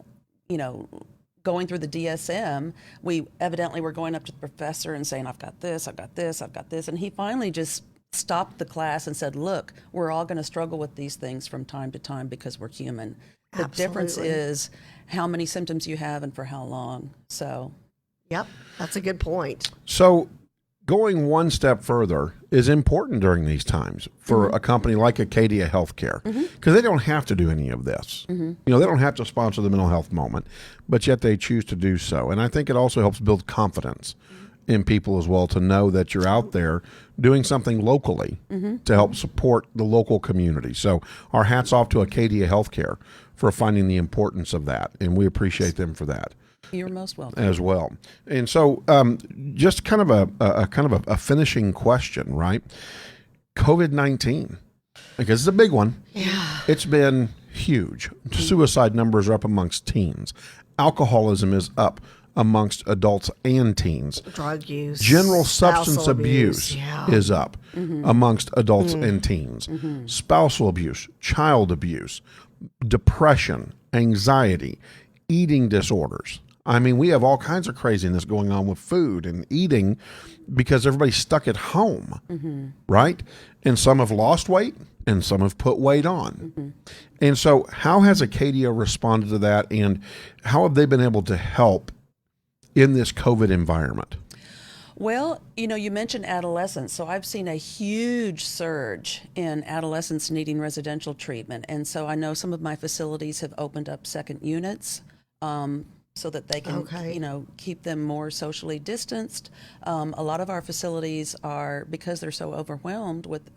through the DSM, we evidently were going up to the professor and saying, I've got this. And he finally just stopped the class and said, look, we're all going to struggle with these things from time to time because we're human. The difference is how many symptoms you have and for how long. So, yep, that's a good point. So going one step further is important during these times for a company like Acadia Healthcare, because they don't have to do any of this. They don't have to sponsor the mental health moment, but yet they choose to do so. And I think it also helps build confidence in people as well to know that you're out there doing something locally to help support the local community. So our hats off to Acadia Healthcare for finding the importance of that, and we appreciate them for that. You're most welcome. As well. And so just kind of a finishing question, right? COVID-19, because it's a big one. Yeah. It's been huge. Suicide numbers are up amongst teens. Alcoholism is up amongst adults and teens. Drug use. General spousal substance abuse is up amongst adults and teens. Spousal abuse, child abuse, depression, anxiety, eating disorders. I mean, we have all kinds of craziness going on with food and eating because everybody's stuck at home, right? And some have lost weight and some have put weight on. And so how has Acadia responded to that, and how have they been able to help in this COVID environment? Well, you mentioned adolescents, so I've seen a huge surge in adolescents needing residential treatment. And so I know some of my facilities have opened up second units so that they can, keep them more socially distanced. A lot of our facilities are, because they're so overwhelmed with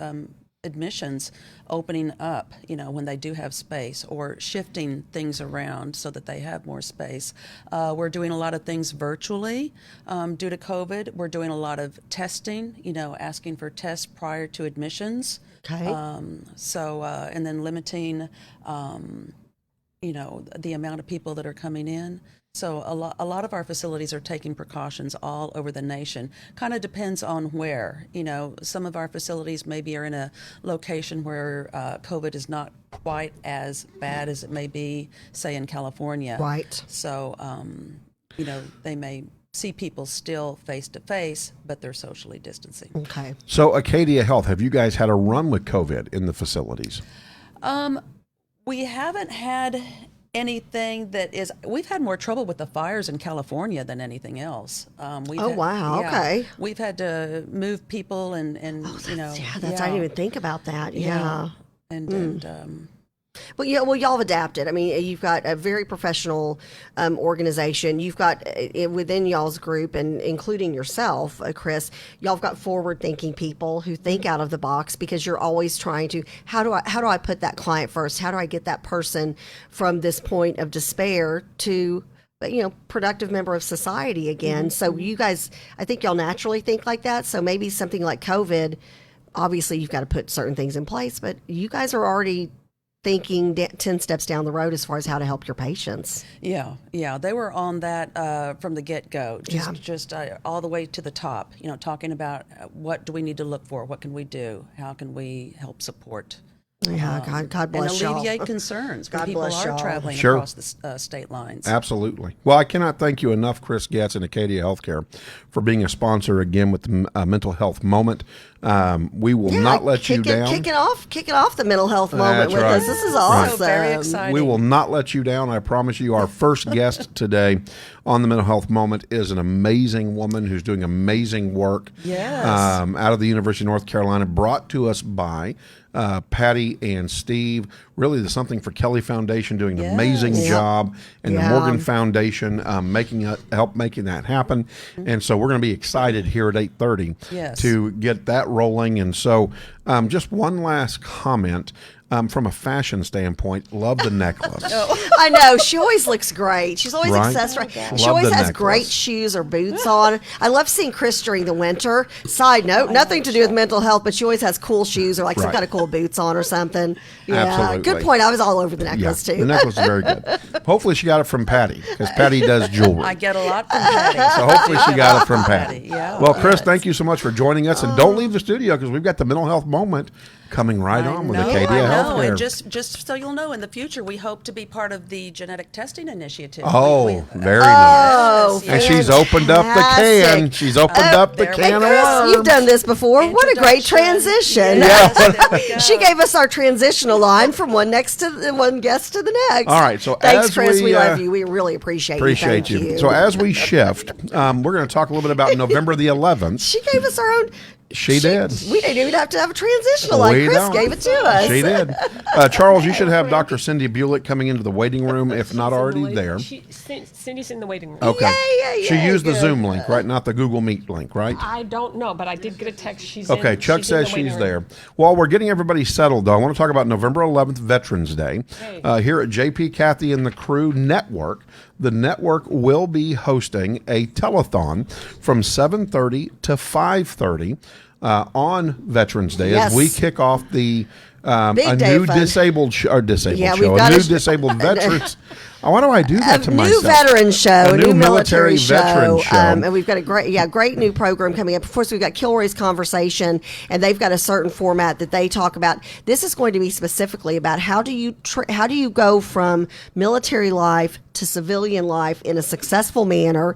admissions, opening up, when they do have space, or shifting things around so that they have more space. We're doing a lot of things virtually due to COVID. We're doing a lot of testing, asking for tests prior to admissions. Okay. And then limiting, the amount of people that are coming in. So a lot of our facilities are taking precautions all over the nation. Kind of depends on where. Some of our facilities maybe are in a location where COVID is not quite as bad as it may be, say, in California. Right. So, they may see people still face to face, but they're socially distancing. Okay. So Acadia Health, have you guys had a run with COVID in the facilities? We haven't had anything that is. We've had more trouble with the fires in California than anything else. Wow. Okay. We've had to move people and I didn't even think about that. Yeah. Well, y'all have adapted. I mean, you've got a very professional organization. You've got within y'all's group, and including yourself, Chris, y'all have got forward-thinking people who think out of the box, because you're always trying to, how do I put that client first? How do I get that person from this point of despair to, productive member of society again? So you guys, I think y'all naturally think like that. So maybe something like COVID, obviously you've got to put certain things in place, but you guys are already thinking 10 steps down the road as far as how to help your patients. Yeah. They were on that from the get-go, just all the way to the top, talking about what do we need to look for? What can we do? How can we help support? Yeah, God bless and alleviate concerns when people are traveling across the state lines. Absolutely. Well, I cannot thank you enough, Chris Getz and Acadia Healthcare, for being a sponsor again with the Mental Health Moment. We will not let you down. Kicking off the mental health moment with us. This is awesome. So very exciting. We will not let you down. I promise you. Our first guest today on the Mental Health Moment is an amazing woman who's doing amazing work. Yes. Out of the University of North Carolina, brought to us by Patty and Steve, really the Something for Kelly Foundation, doing an amazing job, and the Morgan Foundation help making that happen. And so we're going to be excited here at 8:30 to get that rolling. And so just one last comment. From a fashion standpoint, love the necklace. I know. She always looks great. She's always accessorized. She Love always the has necklace. great shoes or boots on. I love seeing Chris during the winter. Side note, nothing to do with mental health, but she always has cool shoes or like some kind of cool boots on or something. Yeah, Absolutely. good point. I was all over the necklace too. The necklace is very good. Hopefully she got it from Patty, because Patty does jewelry. I get a lot from Patty. So hopefully she got it from Patty. Yeah. Well, Chris, thank you so much for joining us. And don't leave the studio, because we've got the Mental Health Moment coming right on with Acadia Healthcare. And just so you'll know, in the future, we hope to be part of the genetic testing initiative. Very nice. And she's opened up the can. fantastic. She's opened up the can of Chris, worms. you've done this before. What a great transition. She gave us our transitional line from one guest to the next. All right, so thanks, as Chris. We we, love you. We really appreciate you. Appreciate Thank you. So as we shift, we're going to talk a little bit about November the 11th. She gave us our own She did. We didn't even have to have a transitional line. Chris gave it to us. She did. Charles, you should have Dr. Cyndi Bulick coming into the waiting room, if not already there. Cindy's in the waiting room. Okay. Yay, She used the good. Zoom link, right? Not the Google Meet link, right? I don't know, but I did get a text. She's Okay, in, Chuck she's in says the waiting she's room. there. While we're getting everybody settled, though, I want to talk about November 11th, Veterans Day. Here at JP, Kathy, and the Crew Network. The network will be hosting a telethon from 7:30 to 5:30 on Veterans Day as we kick off the a new disabled show. Yeah, A new disabled veterans. Why do I do that to myself? New veteran show, A new military veteran show. And we've got a great new program coming up. Of course, we've got Kilroy's Conversation, and they've got a certain format that they talk about. This is going to be specifically about how do you go from military life to civilian life in a successful manner.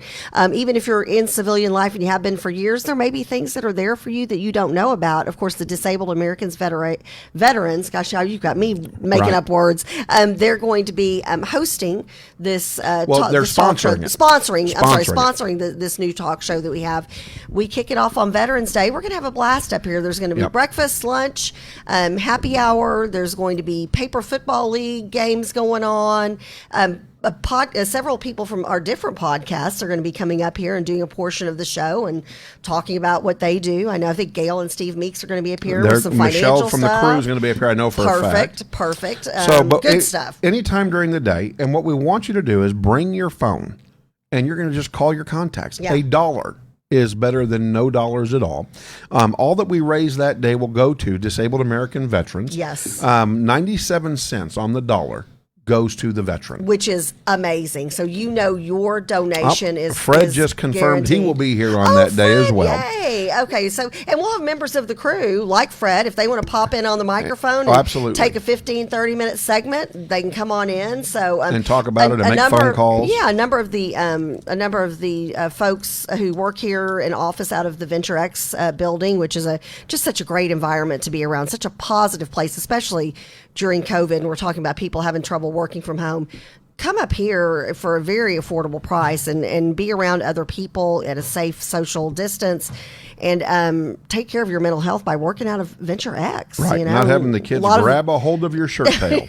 Even if you're in civilian life and you have been for years, there may be things that are there for you that you don't know about. Of course, the Disabled Americans veterans, gosh, now you've got me making up words. They're going to be hosting this they're this talk show. Sponsoring This new talk show that we have. We kick it off on Veterans Day. We're going to have a blast up here. There's going to be breakfast, lunch, happy hour. There's going to be paper football league games going on. Several people from our different podcasts are going to be coming up here and doing a portion of the show and talking about what they do. I think Gail and Steve Meeks are going to be up here with some financial Michelle from stuff. the Crew is going to be up here, I know for a fact. Perfect. Good stuff. Anytime during the day, and what we want you to do is bring your phone, and you're going to just call your contacts. Yeah. $1 is better than no dollars at all. All that we raise that day will go to Disabled American Veterans. Yes. 97 cents on the dollar goes to the veteran, which is amazing. So your donation is. Fred is just confirmed guaranteed. he will be here on that day as well. Yay! Okay, so and we'll have members of the crew like Fred if they want to pop in on the microphone. And absolutely. Take a 15-30 minute segment. They can come on in. So and talk about it and make phone calls. Yeah, a number of the folks who work here in office out of the Venture X building, which is just such a great environment to be around, such a positive place, especially during COVID. And we're talking about people having trouble working from home. Come up here for a very affordable price and be around other people at a safe social distance and take care of your mental health by working out of Venture X. Right, not having the kids grab a hold of your shirt tail.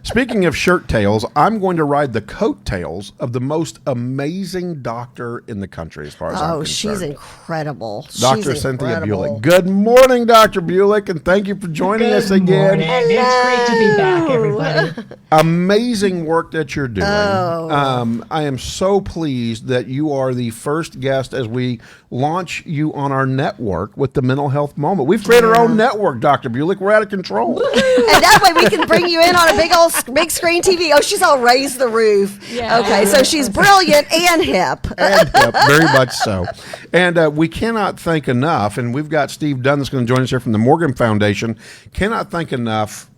Speaking of shirt tails, I'm going to ride the coattails of the most amazing doctor in the country as far as I'm concerned. She's incredible. Dr. Cyndi Bulick. Good morning, Dr. Bulick, and thank you for joining us again. It's great to be back, everybody. Amazing work that you're doing. I am so pleased that you are the first guest as we launch you on our network with the Mental Health Moment. We've created our own network, Dr. Bulick. We're out of control. And that way we can bring you in on a big screen TV. Oh, she's all raised the roof. Yeah. Okay, so she's brilliant and hip. Very much so. And we cannot thank enough, and we've got Steve Dunn that's going to join us here from the Morgan Foundation. Cannot thank enough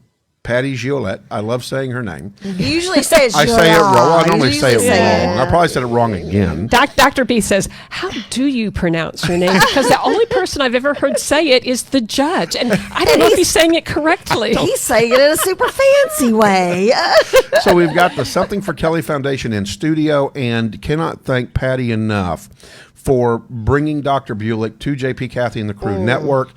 Patty Gillette. I love saying her name. You usually say it I say it wrong. I normally say it say wrong. I probably said it wrong again. Dr. B says, how do you pronounce your name? Because the only person I've ever heard say it is the judge. And I don't know if he's saying it correctly. He's saying it in a super fancy way. So we've got the Something for Kelly Foundation in studio, and cannot thank Patty enough for bringing Dr. Bulick to JP, Kathy, and the Crew Network.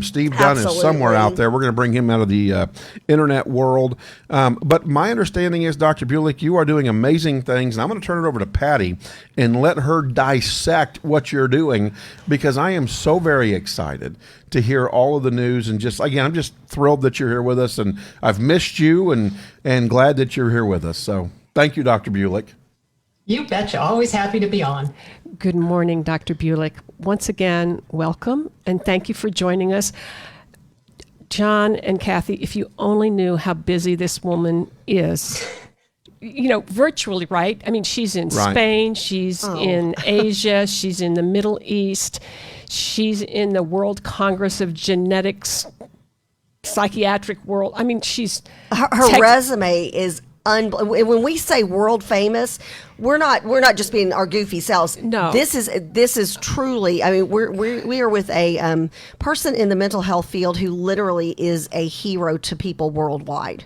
Steve Dunn is somewhere out there. We're going to bring him out of the internet world. But my understanding is, Dr. Bulick, you are doing amazing things. And I'm going to turn it over to Patty and let her dissect what you're doing, because I am so very excited to hear all of the news. And just, again, I'm just thrilled that you're here with us. And I've missed you and glad that you're here with us. So thank you, Dr. Bulick. You betcha. Always happy to be on. Good morning, Dr. Bulick. Once again, welcome, and thank you for joining us. John and Kathy, if you only knew how busy this woman is. Virtually, right? I mean, she's in Spain, she's in Asia, she's in the Middle East, she's in the World Congress of Genetics, Psychiatric World. I mean, she's... Her resume is when we say world famous, we're not just being our goofy selves. No, this is truly. I mean, we are with a person in the mental health field who literally is a hero to people worldwide.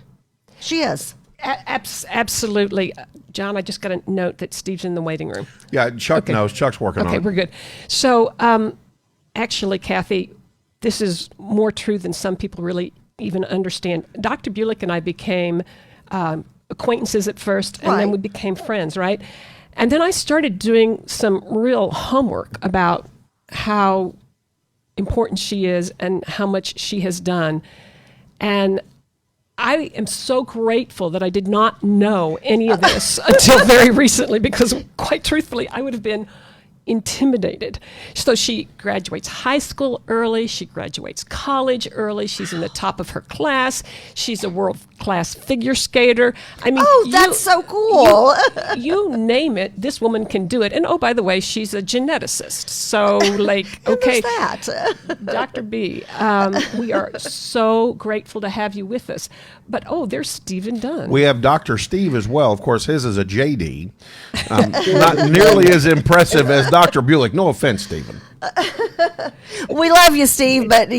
She is. Absolutely. John, I just got a note that Steve's in the waiting room. Yeah, Chuck knows. Chuck's working on it. Okay, we're good. So, actually, Kathy, this is more true than some people really even understand. Dr. Bulick and I became acquaintances at first, and then we became friends, right? And then I started doing some real homework about how important she is and how much she has done. And I am so grateful that I did not know any of this until very recently, because quite truthfully, I would have been intimidated. So she graduates high school early. She graduates college early. She's in the top of her class. She's a world-class figure skater. I mean, that's so cool. You name it, this woman can do it. And oh, by the way, she's a geneticist. So, like, okay, that? Dr. B, we are so grateful to have you with us. But there's Stephen Dunn. We have Dr. Steve as well. Of course, his is a JD. Not nearly as impressive as Dr. Bulick. No offense, Stephen. We love you, Steve, but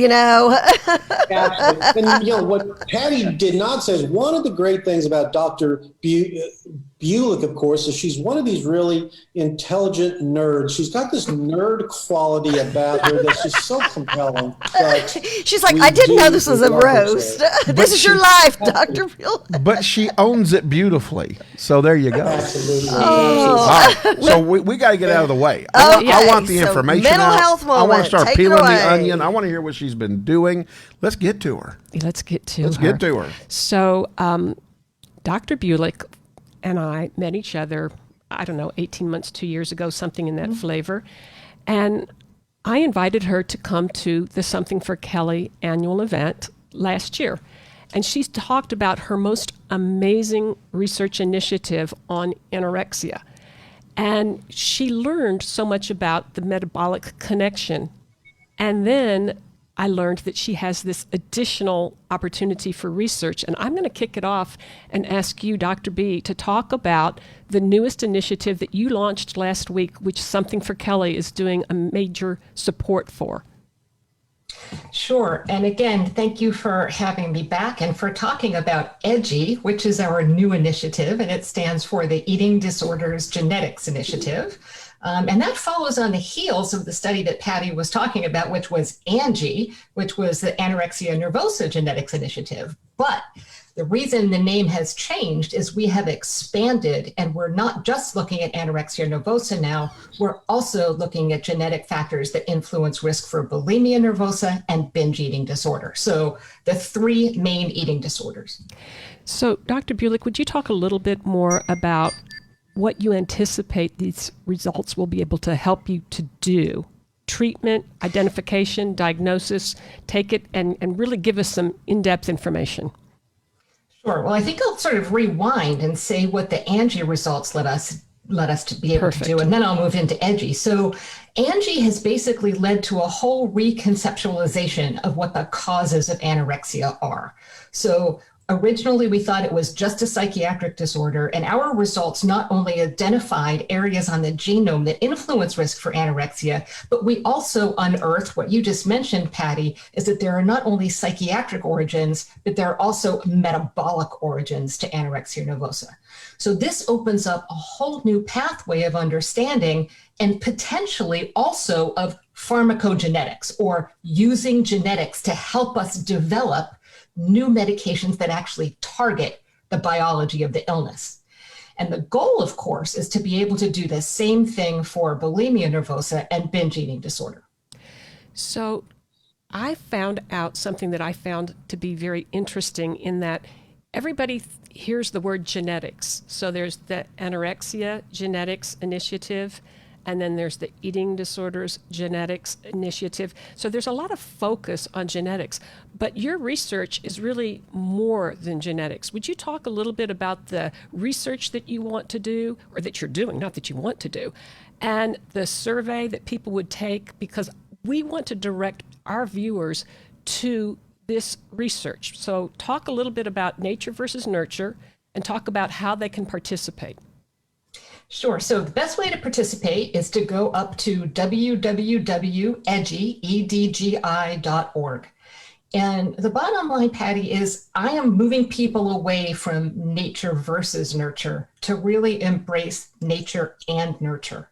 Absolutely. And what Patty did not say is one of the great things about Dr. Bulick, of course, is she's one of these really intelligent nerds. She's got this nerd quality about her that's just so compelling. She's like, I didn't know this was a roast. This is your life, Dr. Bulick. But she owns it beautifully. So there you go. Absolutely. All right. So we got to get out of the way. I want the information mental out. health moment. I want to start Take it peeling away. the onion. I want to hear what she's been doing. Let's get to her. Let's get to her. So Dr. Bulick and I met each other, 18 months, 2 years ago, something in that flavor. And I invited her to come to the Something for Kelly annual event last year. And she's talked about her most amazing research initiative on anorexia. And she learned so much about the metabolic connection. And then I learned that she has this additional opportunity for research. And I'm going to kick it off and ask you, Dr. B, to talk about the newest initiative that you launched last week, which Something for Kelly is doing a major support for. Sure. And again, thank you for having me back and for talking about EDGI, which is our new initiative, and it stands for the Eating Disorders Genetics Initiative. And that follows on the heels of the study that Patty was talking about, which was ANGI, which was the Anorexia Nervosa Genetics Initiative. But the reason the name has changed is we have expanded, and we're not just looking at anorexia nervosa now, we're also looking at genetic factors that influence risk for bulimia nervosa and binge eating disorder. So the three main eating disorders. So Dr. Bulick, would you talk a little bit more about what you anticipate these results will be able to help you to do? Treatment, identification, diagnosis, take it and really give us some in-depth information. Sure. Well, I think I'll sort of rewind and say what the ANGI results let us to be able to do, and then I'll move into EDGI. So ANGI has basically led to a whole reconceptualization of what the causes of anorexia are. So originally, we thought it was just a psychiatric disorder, and our results not only identified areas on the genome that influence risk for anorexia, but we also unearthed what you just mentioned, Patty, is that there are not only psychiatric origins, but there are also metabolic origins to anorexia nervosa. So this opens up a whole new pathway of understanding and potentially also of pharmacogenetics, or using genetics to help us develop new medications that actually target the biology of the illness. And the goal, of course, is to be able to do the same thing for bulimia nervosa and binge eating disorder. So I found out something that I found to be very interesting, in that everybody hears the word genetics. So there's the Anorexia Genetics Initiative, and then there's the Eating Disorders Genetics Initiative. So there's a lot of focus on genetics, but your research is really more than genetics. Would you talk a little bit about the research that you want to do, or that you're doing, not that you want to do, and the survey that people would take? Because we want to direct our viewers to this research. So talk a little bit about nature versus nurture, and talk about how they can participate. Sure. So the best way to participate is to go up to www.edgi.org. And the bottom line, Patty, is I am moving people away from nature versus nurture to really embrace nature and nurture.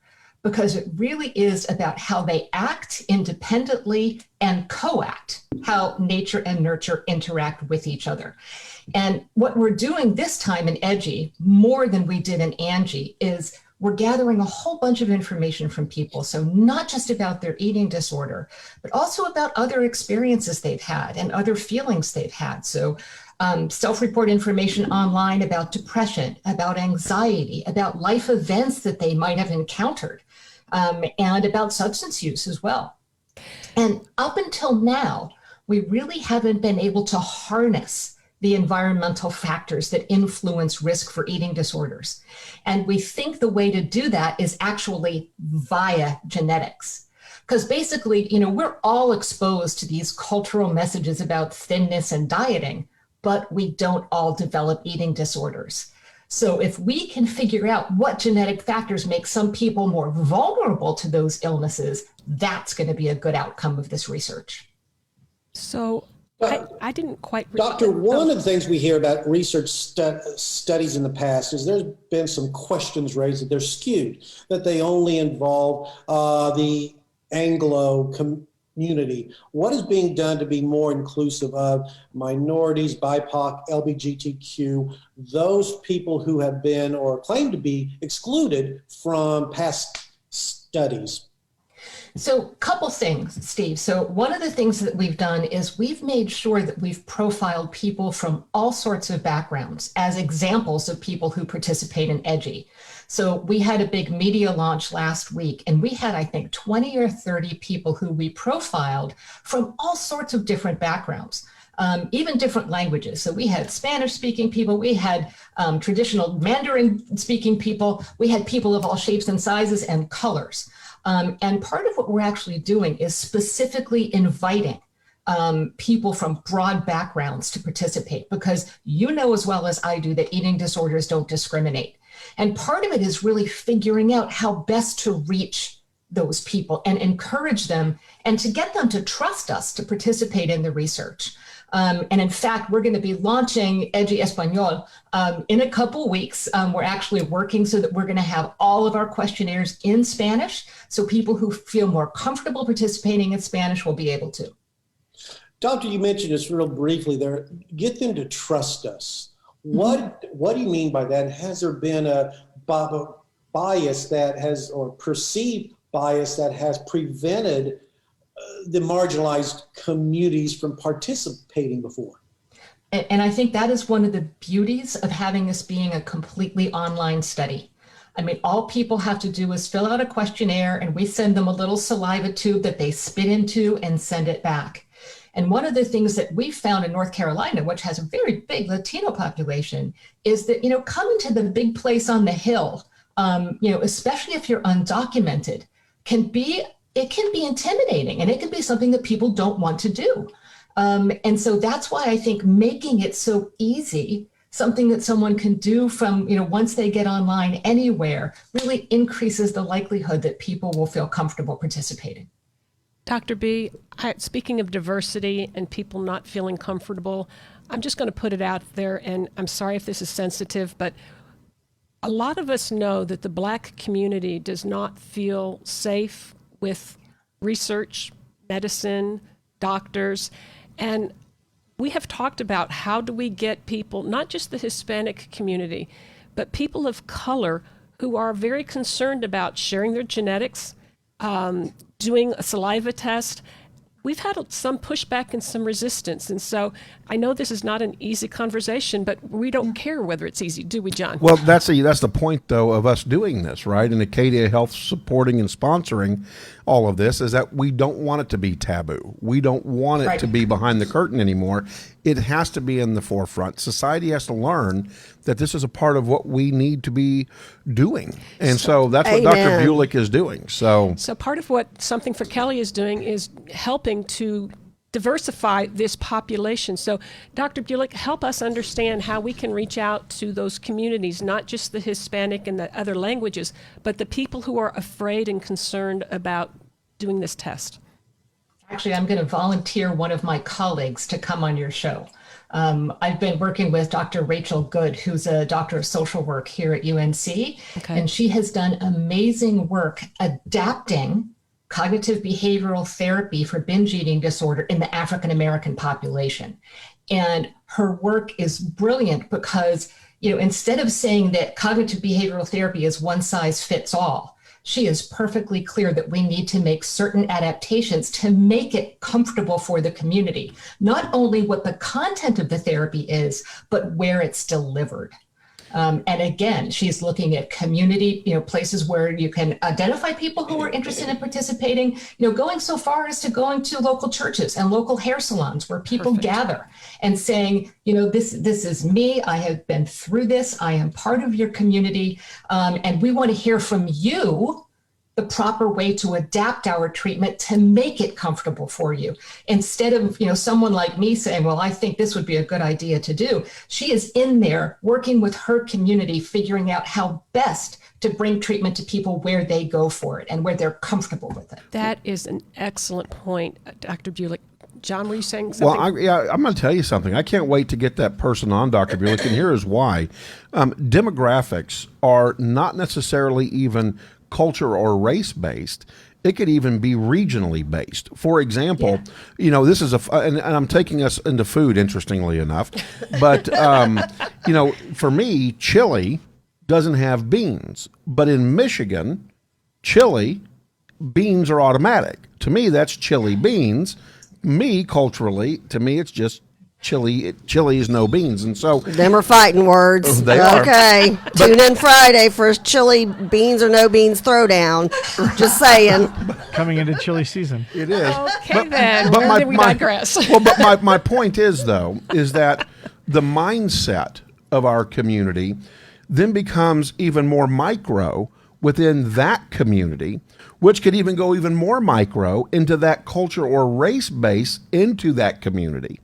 because it really is about how they act independently and co-act, how nature and nurture interact with each other. And what we're doing this time in EDGI, more than we did in Angie, is we're gathering a whole bunch of information from people. So not just about their eating disorder, but also about other experiences they've had and other feelings they've had. So self-report information online about depression, about anxiety, about life events that they might have encountered, and about substance use as well. And up until now, we really haven't been able to harness the environmental factors that influence risk for eating disorders. And we think the way to do that is actually via genetics. Because basically, we're all exposed to these cultural messages about thinness and dieting, but we don't all develop eating disorders. So if we can figure out what genetic factors make some people more vulnerable to those illnesses, that's going to be a good outcome of this research. So I didn't quite... Doctor, one of the things we hear about research studies in the past is there's been some questions raised that they're skewed, that they only involve the Anglo community. What is being done to be more inclusive of minorities, BIPOC, LGBTQ, those people who have been or claim to be excluded from past studies? So a couple things, Steve. So one of the things that we've done is we've made sure that we've profiled people from all sorts of backgrounds as examples of people who participate in EDGI. So we had a big media launch last week, and we had, I think, 20 or 30 people who we profiled from all sorts of different backgrounds. Even different languages. So we had Spanish-speaking people, we had traditional Mandarin-speaking people, we had people of all shapes and sizes and colors. And part of what we're actually doing is specifically inviting people from broad backgrounds to participate, because you know as well as I do that eating disorders don't discriminate. And part of it is really figuring out how best to reach those people and encourage them and to get them to trust us to participate in the research. And in fact, we're going to be launching EDGI Español in a couple weeks. We're actually working so that we're going to have all of our questionnaires in Spanish, so people who feel more comfortable participating in Spanish will be able to. Doctor, you mentioned this real briefly there. Get them to trust us. What do you mean by that? Has there been a bias that has, or perceived bias that has prevented the marginalized communities from participating before? And I think that is one of the beauties of having this being a completely online study. I mean, all people have to do is fill out a questionnaire, and we send them a little saliva tube that they spit into and send it back. And one of the things that we found in North Carolina, which has a very big Latino population, is that, coming to the big place on the hill, especially if you're undocumented, it can be intimidating, and it can be something that people don't want to do. And so that's why I think making it so easy, something that someone can do from, once they get online anywhere, really increases the likelihood that people will feel comfortable participating. Dr. B, speaking of diversity and people not feeling comfortable, I'm just going to put it out there, and I'm sorry if this is sensitive, but a lot of us know that the Black community does not feel safe with research, medicine, doctors, and we have talked about how do we get people, not just the Hispanic community, but people of color who are very concerned about sharing their genetics, doing a saliva test. We've had some pushback and some resistance. And so I know this is not an easy conversation, but we don't care whether it's easy, do we, John? Well, that's the point, though, of us doing this, right? And Acadia Health supporting and sponsoring all of this is that we don't want it to be taboo. We don't want it to be behind the curtain anymore. It has to be in the forefront. Society has to learn that this is a part of what we need to be doing. And so that's what Dr. Bulick is doing. So part of what Something for Kelly is doing is helping to diversify this population. So Dr. Bulick, help us understand how we can reach out to those communities, not just the Hispanic and the other languages, but the people who are afraid and concerned about doing this test. Actually, I'm going to volunteer one of my colleagues to come on your show. I've been working with Dr. Rachel Good, who's a doctor of social work here at UNC, and she has done amazing work adapting cognitive behavioral therapy for binge eating disorder in the African American population. And her work is brilliant because, instead of saying that cognitive behavioral therapy is one size fits all, she is perfectly clear that we need to make certain adaptations to make it comfortable for the community, not only what the content of the therapy is, but where it's delivered. And again, she's looking at community, places where you can identify people who are interested in participating, going so far as to going to local churches and local hair salons where people gather and saying, this is me. I have been through this. I am part of your community. And we want to hear from you the proper way to adapt our treatment to make it comfortable for you. Instead of, someone like me saying, well, I think this would be a good idea to do. She is in there working with her community, figuring out how best to bring treatment to people where they go for it and where they're comfortable with it. That is an excellent point, Dr. Bulick. John, were you saying something? Well, I'm going to tell you something. I can't wait to get that person on, Dr. Bulick, and here is why. Demographics are not necessarily even culture or race based. It could even be regionally based. For example, this is and I'm taking us into food, interestingly enough, but for me, chili doesn't have beans, but in Michigan, chili beans are automatic. To me, that's chili beans. Culturally, to me, it's just chili. Chili is no beans, and so them are fighting words. They are. Okay, tune in Friday for chili beans or no beans throwdown. Just saying. Coming into chili season, it is. Okay, then. We digress. But my point is that the mindset of our community then becomes even more micro within that community, which could even go even more micro into that culture or race base into that community.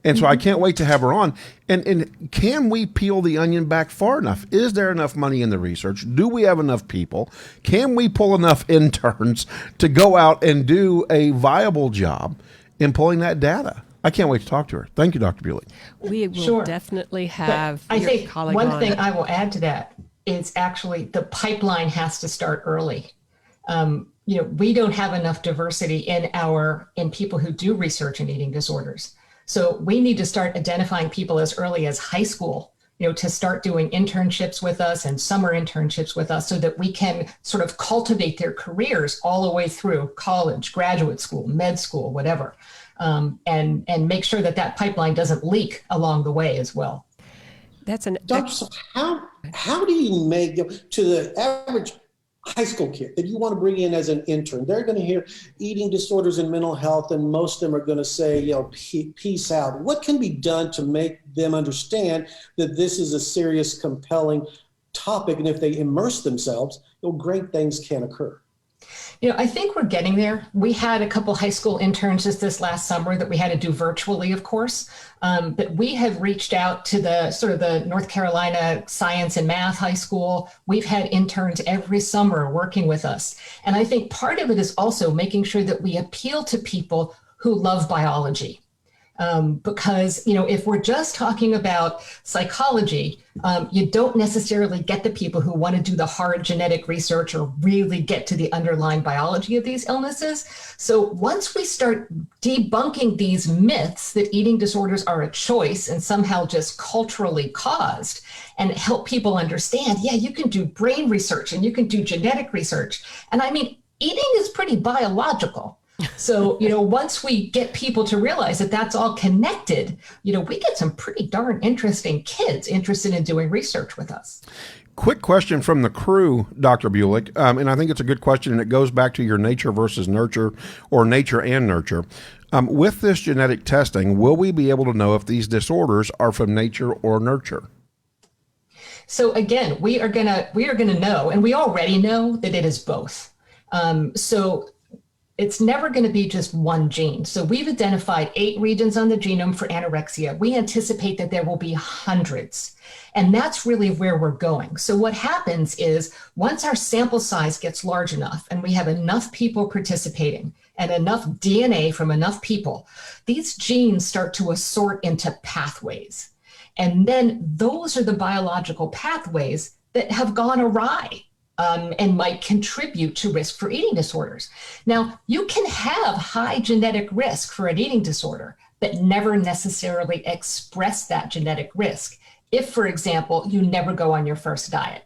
And so I can't wait to have her on. And can we peel the onion back far enough? Is there enough money in the research? Do we have enough people? Can we pull enough interns to go out and do a viable job in pulling that data? I can't wait to talk to her. Thank you, Dr. Bulick. We will definitely have I your think colleague one on. thing I will add to that is actually the pipeline has to start early. We don't have enough diversity in people who do research in eating disorders. So we need to start identifying people as early as high school, to start doing internships with us and summer internships with us so that we can sort of cultivate their careers all the way through college, graduate school, med school, whatever, and make sure that pipeline doesn't leak along the way as well. That's an Doctor, so how do you make to the average high school kid that you want to bring in as an intern? They're going to hear eating disorders and mental health, and most of them are going to say, peace out. What can be done to make them understand that this is a serious, compelling topic, and if they immerse themselves, great things can occur? I think we're getting there. We had a couple high school interns just this last summer that we had to do virtually, of course. But we have reached out to the North Carolina Science and Math High School. We've had interns every summer working with us. And I think part of it is also making sure that we appeal to people who love biology. Because, if we're just talking about psychology, you don't necessarily get the people who want to do the hard genetic research or really get to the underlying biology of these illnesses. So once we start debunking these myths that eating disorders are a choice and somehow just culturally caused, and help people understand, you can do brain research and you can do genetic research. And I mean, eating is pretty biological. So, once we get people to realize that that's all connected, we get some pretty darn interesting kids interested in doing research with us. Quick question from the crew, Dr. Bulick, and I think it's a good question, and it goes back to your nature versus nurture, or nature and nurture. With this genetic testing, will we be able to know if these disorders are from nature or nurture? So again, we are gonna know, and we already know that it is both. So it's never going to be just one gene. So we've identified 8 regions on the genome for anorexia. We anticipate that there will be hundreds. And that's really where we're going. So what happens is once our sample size gets large enough and we have enough people participating and enough DNA from enough people, these genes start to assort into pathways. And then those are the biological pathways that have gone awry and might contribute to risk for eating disorders. Now, you can have high genetic risk for an eating disorder, but never necessarily express that genetic risk. If, for example, you never go on your first diet,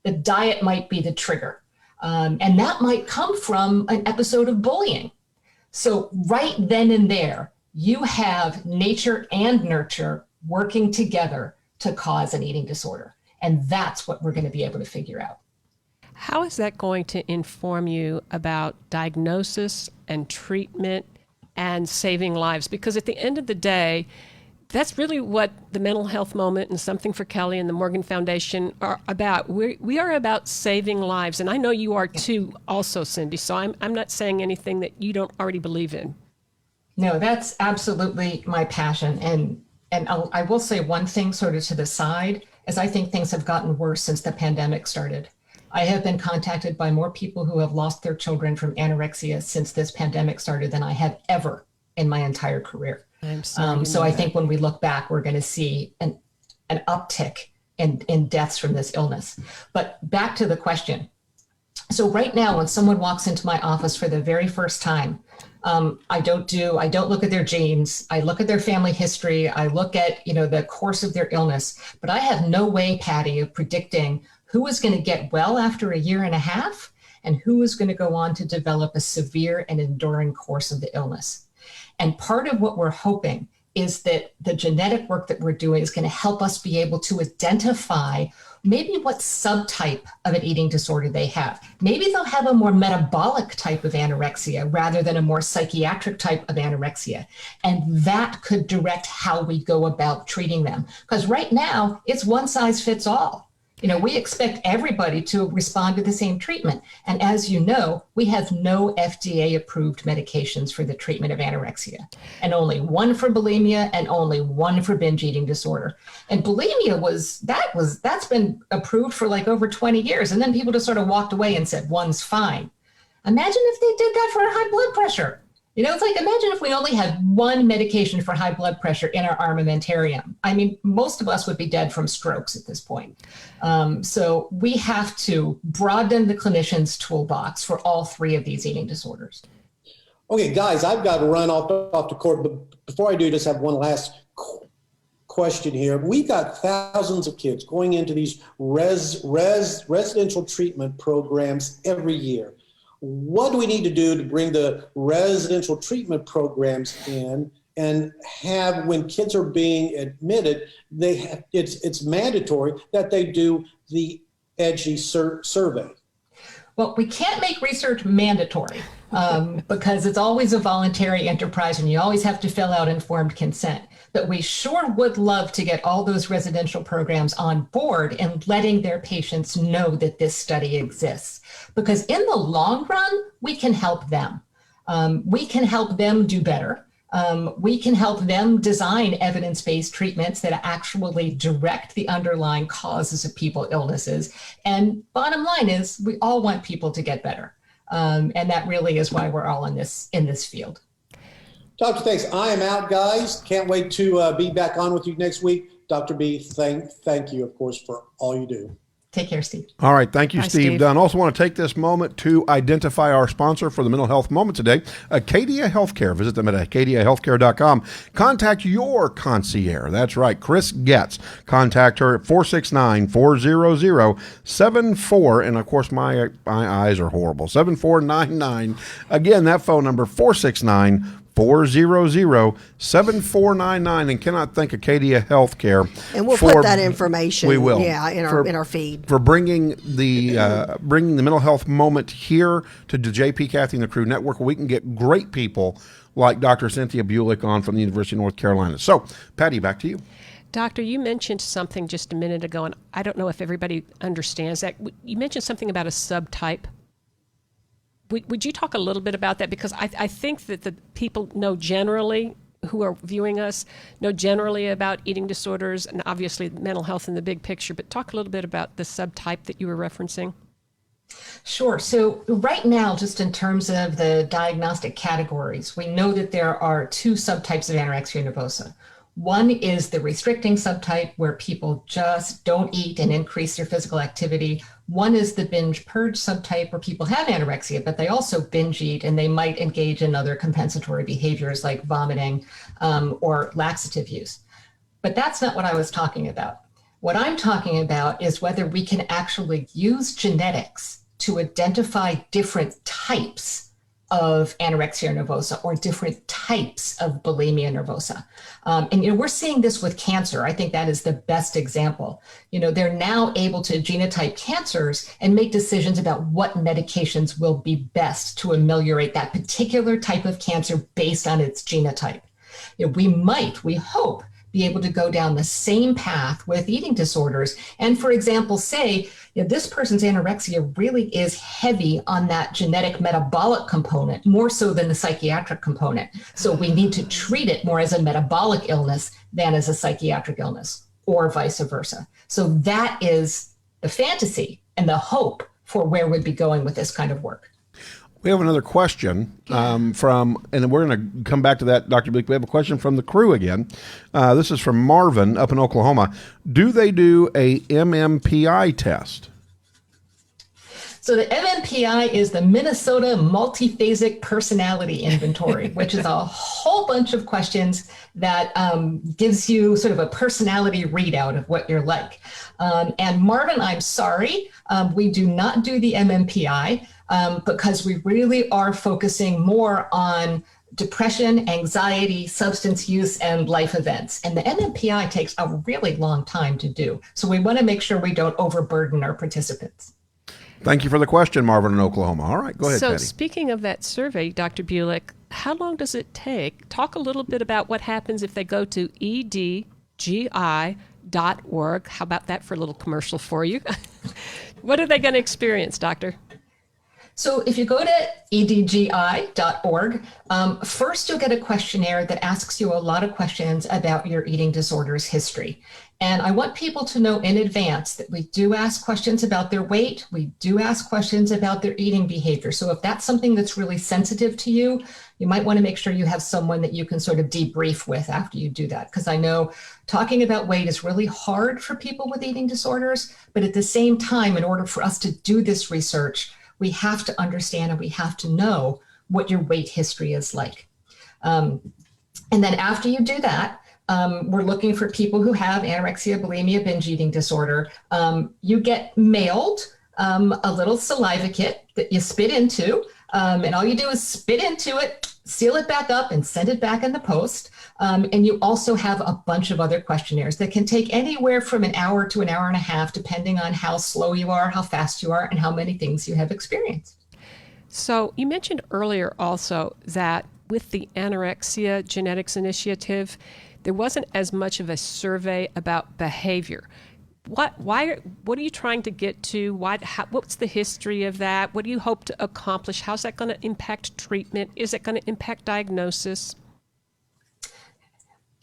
the diet might be the trigger. And that might come from an episode of bullying. So right then and there, you have nature and nurture working together to cause an eating disorder. And that's what we're going to be able to figure out. How is that going to inform you about diagnosis and treatment and saving lives? Because at the end of the day, that's really what the Mental Health Moment and Something for Kelly and the Morgan Foundation are about. We are about saving lives. And I know you are too also, Cyndi. So I'm not saying anything that you don't already believe in. No, that's absolutely my passion. And I will say one thing sort of to the side, as I think things have gotten worse since the pandemic started. I have been contacted by more people who have lost their children from anorexia since this pandemic started than I have ever in my entire career. I'm sorry. So I think when we look back, we're going to see an uptick in deaths from this illness. But back to the question. So right now, when someone walks into my office for the very first time, I don't look at their genes. I look at their family history. I look at, the course of their illness, but I have no way, Patty, of predicting who is going to get well after a year and a half and who is going to go on to develop a severe and enduring course of the illness. And part of what we're hoping is that the genetic work that we're doing is going to help us be able to identify maybe what subtype of an eating disorder they have. Maybe they'll have a more metabolic type of anorexia rather than a more psychiatric type of anorexia. And that could direct how we go about treating them. Because right now, it's one size fits all. We expect everybody to respond to the same treatment. And as you know, we have no FDA-approved medications for the treatment of anorexia, and only one for bulimia and only one for binge eating disorder. And bulimia that's been approved for like over 20 years. And then people just sort of walked away and said, one's fine. Imagine if they did that for high blood pressure. It's like, imagine if we only had one medication for high blood pressure in our armamentarium. I mean, most of us would be dead from strokes at this point. So we have to broaden the clinician's toolbox for all three of these eating disorders. Okay, guys, I've got to run off to court, but before I do, just have one last question here. We've got thousands of kids going into these residential treatment programs every year. What do we need to do to bring the residential treatment programs in and have, when kids are being admitted, it's mandatory that they do the EDGY survey? Well, we can't make research mandatory because it's always a voluntary enterprise and you always have to fill out informed consent. But we sure would love to get all those residential programs on board and letting their patients know that this study exists. Because in the long run, we can help them. We can help them do better. We can help them design evidence-based treatments that actually direct the underlying causes of people's illnesses. And bottom line is, we all want people to get better. And that really is why we're all in this field. Dr. Thanks. I am out, guys. Can't wait to be back on with you next week. Dr. B, thank you, of course, for all you do. Take care, Steve. All right. Thank you, Bye, Steve Steve. Dunn. Also want to take this moment to identify our sponsor for the Mental Health Moment today, Acadia Healthcare. Visit them at acadiahealthcare.com. Contact your concierge. That's right, Chris Getz. Contact her at 469-400-74. And, of course, my eyes are horrible. 7499. Again, that phone number, 469-400-7499, and cannot thank Acadia Healthcare. And we'll for, put that information. We will. Yeah, in our feed. For bringing the mental health moment here to the JP, Kathy, and the Crew Network, where we can get great people like Dr. Cyndi Bulick on from the University of North Carolina. So, Patty, back to you. Doctor, you mentioned something just a minute ago, and I don't know if everybody understands that. You mentioned something about a subtype. Would you talk a little bit about that? Because I think that the people know generally, who are viewing us, know generally about eating disorders and obviously mental health in the big picture, but talk a little bit about the subtype that you were referencing. Sure. So right now, just in terms of the diagnostic categories, we know that there are two subtypes of anorexia nervosa. One is the restricting subtype where people just don't eat and increase their physical activity. One is the binge purge subtype where people have anorexia, but they also binge eat and they might engage in other compensatory behaviors like vomiting or laxative use. But that's not what I was talking about. What I'm talking about is whether we can actually use genetics to identify different types of anorexia nervosa or different types of bulimia nervosa. And we're seeing this with cancer. I think that is the best example. They're now able to genotype cancers and make decisions about what medications will be best to ameliorate that particular type of cancer based on its genotype. We hope, be able to go down the same path with eating disorders. And for example, say, this person's anorexia really is heavy on that genetic metabolic component, more so than the psychiatric component. So we need to treat it more as a metabolic illness than as a psychiatric illness, or vice versa. So that is the fantasy and the hope for where we'd be going with this kind of work. We have another question and we're going to come back to that, Dr. Bulick. We have a question from the crew again. This is from Marvin up in Oklahoma. Do they do a MMPI test? So the MMPI is the Minnesota Multiphasic Personality Inventory, which is a whole bunch of questions that gives you sort of a personality readout of what you're like. And Marvin, I'm sorry, we do not do the MMPI because we really are focusing more on depression, anxiety, substance use, and life events. And the MMPI takes a really long time to do. So we want to make sure we don't overburden our participants. Thank you for the question, Marvin in Oklahoma. All right, go ahead, So Patty. speaking of that survey, Dr. Bulick, how long does it take? Talk a little bit about what happens if they go to edgi.org. How about that for a little commercial for you? What are they going to experience, Doctor? So if you go to edgi.org, first you'll get a questionnaire that asks you a lot of questions about your eating disorders history. And I want people to know in advance that we do ask questions about their weight. We do ask questions about their eating behavior. So if that's something that's really sensitive to you, you might want to make sure you have someone that you can sort of debrief with after you do that. Because I know talking about weight is really hard for people with eating disorders. But at the same time, in order for us to do this research, we have to understand and we have to know what your weight history is like. And then after you do that, we're looking for people who have anorexia, bulimia, binge eating disorder. You get mailed a little saliva kit that you spit into, and all you do is spit into it, seal it back up, and send it back in the post. And you also have a bunch of other questionnaires that can take anywhere from an hour to an hour and a half, depending on how slow you are, how fast you are, and how many things you have experienced. So you mentioned earlier also that with the Anorexia Genetics Initiative, there wasn't as much of a survey about behavior. What are you trying to get to? What's the history of that? What do you hope to accomplish? How's that going to impact treatment? Is it going to impact diagnosis?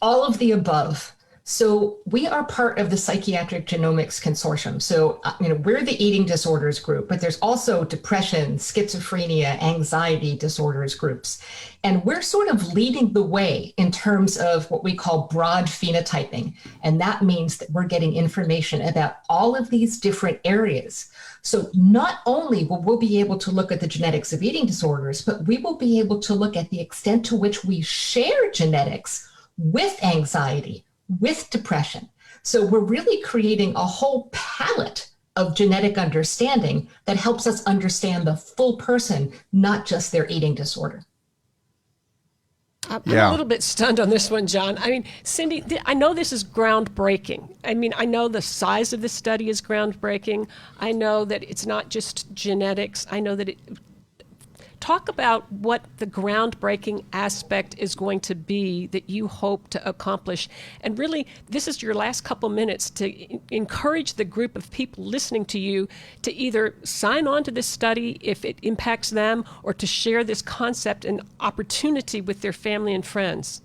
All of the above. So we are part of the Psychiatric Genomics Consortium. So, we're the eating disorders group, but there's also depression, schizophrenia, anxiety disorders groups. And we're sort of leading the way in terms of what we call broad phenotyping. And that means that we're getting information about all of these different areas. So not only will we be able to look at the genetics of eating disorders, but we will be able to look at the extent to which we share genetics with anxiety, with depression. So we're really creating a whole palette of genetic understanding that helps us understand the full person, not just their eating disorder. I'm a little bit stunned on this one, John. I mean, Cyndi, I know this is groundbreaking. I mean, I know the size of the study is groundbreaking. I know that it's not just genetics. I know that talk about what the groundbreaking aspect is going to be that you hope to accomplish. And really, this is your last couple minutes to encourage the group of people listening to you to either sign on to this study if it impacts them or to share this concept and opportunity with their family and friends.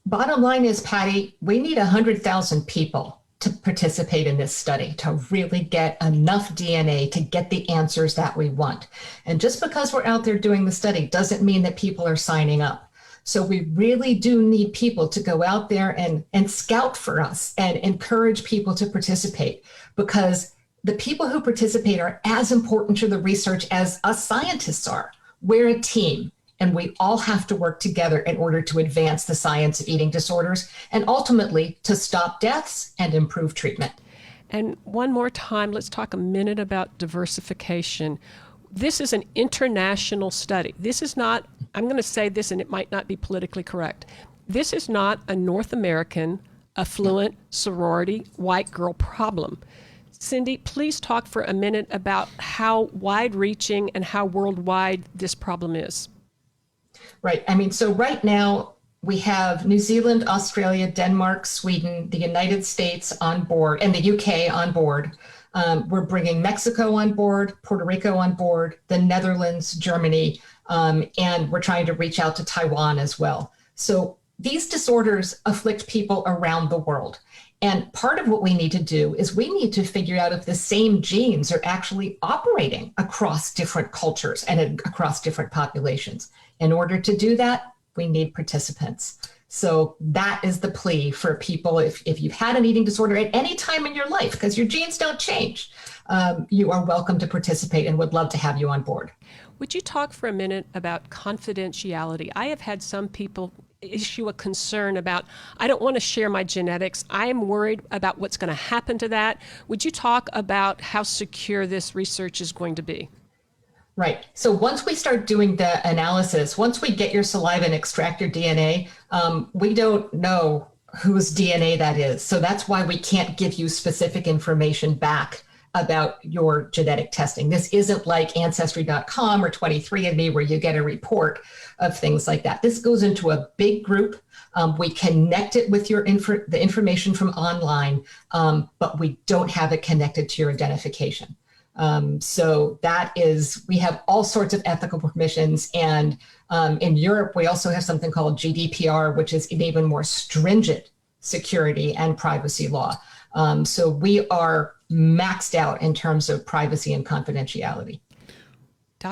Bottom line is, Patty, we need 100,000 people to participate in this study, to really get enough DNA to get the answers that we want. And just because we're out there doing the study doesn't mean that people are signing up. So we really do need people to go out there and scout for us and encourage people to participate, because the people who participate are as important to the research as us scientists are. We're a team, and we all have to work together in order to advance the science of eating disorders and ultimately to stop deaths and improve treatment. And one more time, let's talk a minute about diversification. This is an international study. This is not, I'm going to say this and it might not be politically correct. This is not a North American, affluent, sorority, white girl problem. Cyndi, please talk for a minute about how wide-reaching and how worldwide this problem is. Right. I mean, so right now we have New Zealand, Australia, Denmark, Sweden, the United States on board, and the UK on board. We're bringing Mexico on board, Puerto Rico on board, the Netherlands, Germany, and we're trying to reach out to Taiwan as well. So these disorders afflict people around the world. And part of what we need to do is we need to figure out if the same genes are actually operating across different cultures and across different populations. In order to do that, we need participants. So that is the plea for people. If you've had an eating disorder at any time in your life, because your genes don't change, you are welcome to participate and would love to have you on board. Would you talk for a minute about confidentiality? I have had some people issue a concern about, I don't want to share my genetics. I am worried about what's going to happen to that. Would you talk about how secure this research is going to be? Right. So once we start doing the analysis, once we get your saliva and extract your DNA, we don't know whose DNA that is. So that's why we can't give you specific information back about your genetic testing. This isn't like Ancestry.com or 23andMe where you get a report of things like that. This goes into a big group. We connect it with the information from online, but we don't have it connected to your identification. So that is, we have all sorts of ethical permissions. And in Europe, we also have something called GDPR, which is an even more stringent security and privacy law. So we are maxed out in terms of privacy and confidentiality.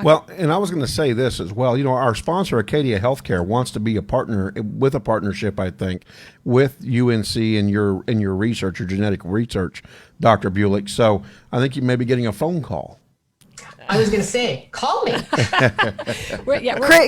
Well, and I was going to say this as well. You know, our sponsor, Acadia Healthcare, wants to be a partner with a partnership, I think, with UNC and your research, your genetic research, Dr. Bulick. So I think you may be getting a phone call. I was going to say, call me.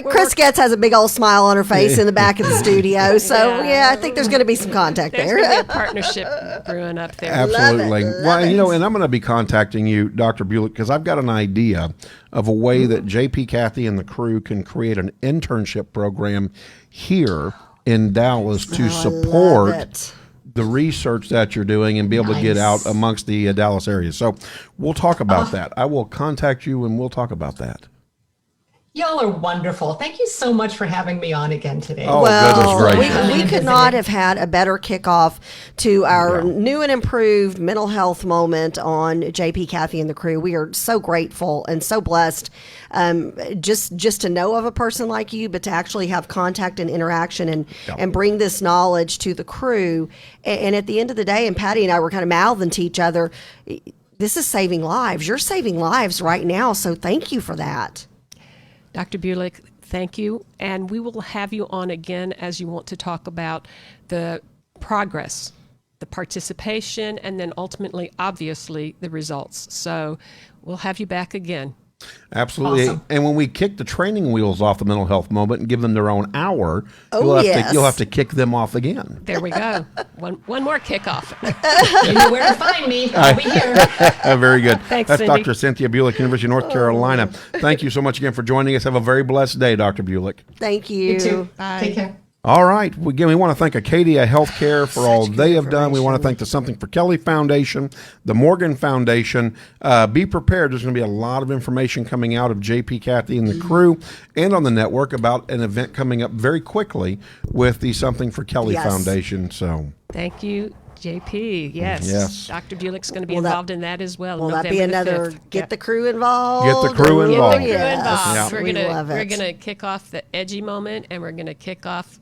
Chris Getz has a big old smile on her face in the back of the studio. So, yeah, I think there's going to be some contact There's there. going to be a partnership brewing up there. Absolutely. Love it. You know, and I'm going to be contacting you, Dr. Bulick, because I've got an idea of a way that JP, Kathy, and the crew can create an internship program here in Dallas to support the research that you're doing and be able to get out amongst the Dallas area. So we'll talk about that. I will contact you and we'll talk about that. Y'all are wonderful. Thank you so much for having me on again today. Oh, well, goodness gracious. we could not have had a better kickoff to our new and improved mental health moment on JP, Kathy, and the crew. We are so grateful and so blessed just to know of a person like you, but to actually have contact and interaction and bring this knowledge to the crew. And at the end of the day, and Patty and I were kind of mouthing to each other, this is saving lives. You're saving lives right now, so thank you for that. Dr. Bulick, thank you. And we will have you on again as you want to talk about the progress, the participation, and then ultimately, obviously, the results. So we'll have you back again. Absolutely. Awesome. And when we kick the training wheels off the mental health moment and give them their own hour, Oh, you'll have to kick them off again. There we go. One more kickoff. You know where to find me. I'll be here. Very good. Thanks, That's Cyndi. Dr. Cynthia Bulick, University of North Carolina. Thank you so much again for joining us. Have a very blessed day, Dr. Bulick. Thank you. You too. Bye. Take care. All right. Again, we want to thank Acadia Healthcare for all they have done. We want to thank the Something for Kelly Foundation, the Morgan Foundation. Be prepared. There's going to be a lot of information coming out of JP, Kathy, and the crew and on the network about an event coming up very quickly with the Something for Kelly Foundation. So Thank you, JP. Yes. Dr. Bulick's going to be involved in that as well. Will that November be the another 5th. get the crew involved? Get the crew involved. Get the crew involved. Yeah. We're love it. gonna kick off the edgy moment, and we're gonna kick off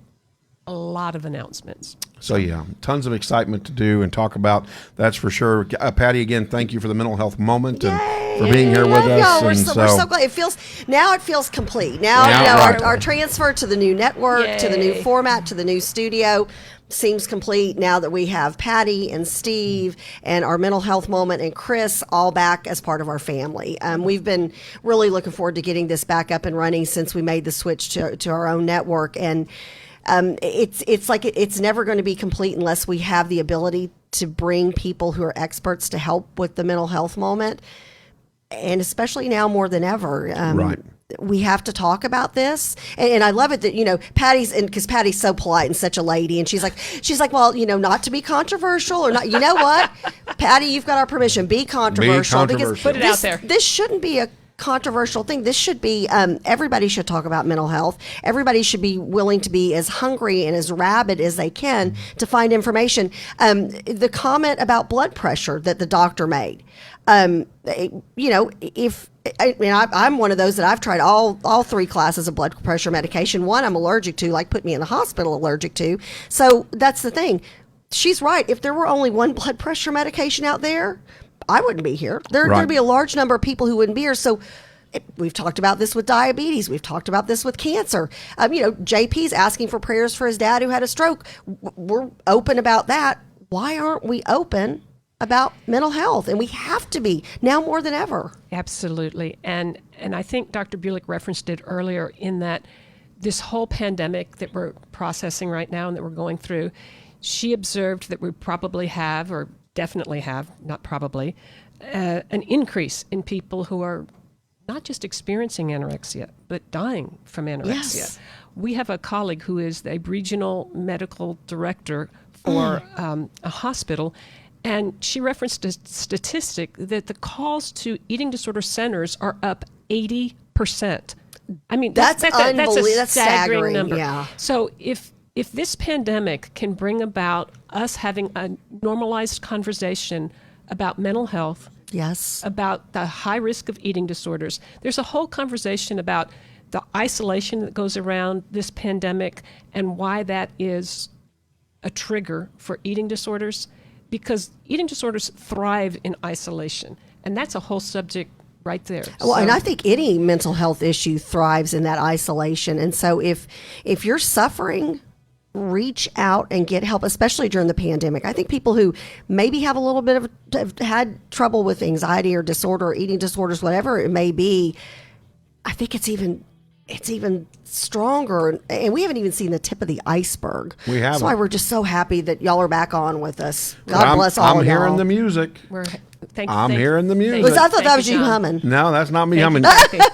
a lot of announcements. So yeah, tons of excitement to do and talk about. That's for sure. Patty, again, thank you for the mental health moment and for being here with us. We're so glad. It feels complete. Now, our transfer to the new network, to the new format, to the new studio seems complete now that we have Patty and Steve and our mental health moment and Chris all back as part of our family. We've been really looking forward to getting this back up and running since we made the switch to our own network. And it's like it's never going to be complete unless we have the ability to bring people who are experts to help with the mental health moment. And especially now more than ever. Right. We have to talk about this. And I love it that, because Patty's so polite and such a lady. And she's like, well, not to be controversial or not. You know what? Patty, you've got our permission. Be controversial. Because put it out there. This shouldn't be a controversial thing. This should be, everybody should talk about mental health. Everybody should be willing to be as hungry and as rabid as they can to find information. The comment about blood pressure that the doctor made, I'm one of those that I've tried all 3 classes of blood pressure medication. One I'm allergic to, like put me in the hospital allergic to. So that's the thing. She's right. If there were only one blood pressure medication out there, I wouldn't be here. There'd be a large number of people who wouldn't be here. So we've talked about this with diabetes. We've talked about this with cancer. JP's asking for prayers for his dad who had a stroke. We're open about that. Why aren't we open about mental health? And we have to be now more than ever. Absolutely. And I think Dr. Bulick referenced it earlier in that this whole pandemic that we're processing right now and that we're going through, she observed that we probably have, or definitely have, not probably, an increase in people who are not just experiencing anorexia, but dying from anorexia. Yes. We have a colleague who is a regional medical director for a hospital, and she referenced a statistic that the calls to eating disorder centers are up 80%. I mean, that's a staggering number. Yeah. So if this pandemic can bring about us having a normalized conversation about mental health, yes, about the high risk of eating disorders, there's a whole conversation about the isolation that goes around this pandemic and why that is a trigger for eating disorders, because eating disorders thrive in isolation, and that's a whole subject right there. Well, and I think any mental health issue thrives in that isolation. And so if you're suffering, reach out and get help, especially during the pandemic. I think people who maybe have a little bit of have had trouble with anxiety or disorder or eating disorders, whatever it may be, I think it's even stronger, and we haven't even seen the tip of the iceberg. We haven't. That's why we're just so happy that y'all are back on with us. God bless all of y'all. I'm hearing the music. I'm hearing the music. I thought that was you humming. No, that's not me humming.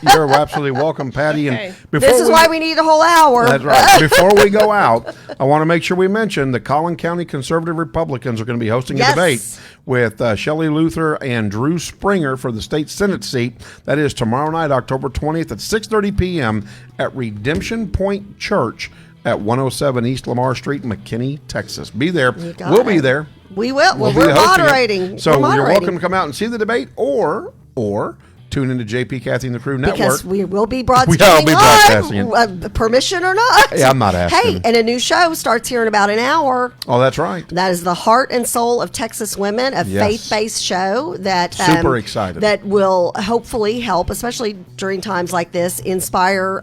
You're absolutely welcome, Patty. Okay. And this is why we need a whole hour. That's right. Before we go out, I want to make sure we mention the Collin County Conservative Republicans are going to be hosting a debate with Shelley Luther and Drew Springer for the state Senate seat. That is tomorrow night, October 20th at 6:30 p.m. at Redemption Point Church at 107 East Lamar Street, McKinney, Texas. Be there. We'll be there. We will. We're moderating. So you're welcome to come out and see the debate, or tune into JP, Kathy, and the Crew Network. Because we will be broadcasting permission or not. Yeah, I'm not asking. Hey, and a new show starts here in about an hour. Oh, that's right. That is the Heart and Soul of Texas Women, a faith-based show that super excited, that will hopefully help, especially during times like this, inspire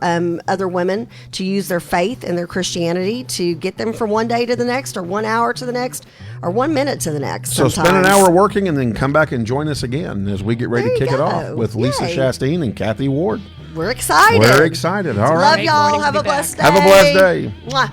other women to use their faith and their Christianity to get them from one day to the next, or 1 hour to the next, or 1 minute to the next. So spend an hour working and then come back and join us again as we get ready to kick it off with Lisa Chastain and Kathy Ward. We're excited. All right. Love y'all. Have a blessed day. Have a blessed day. Mwah.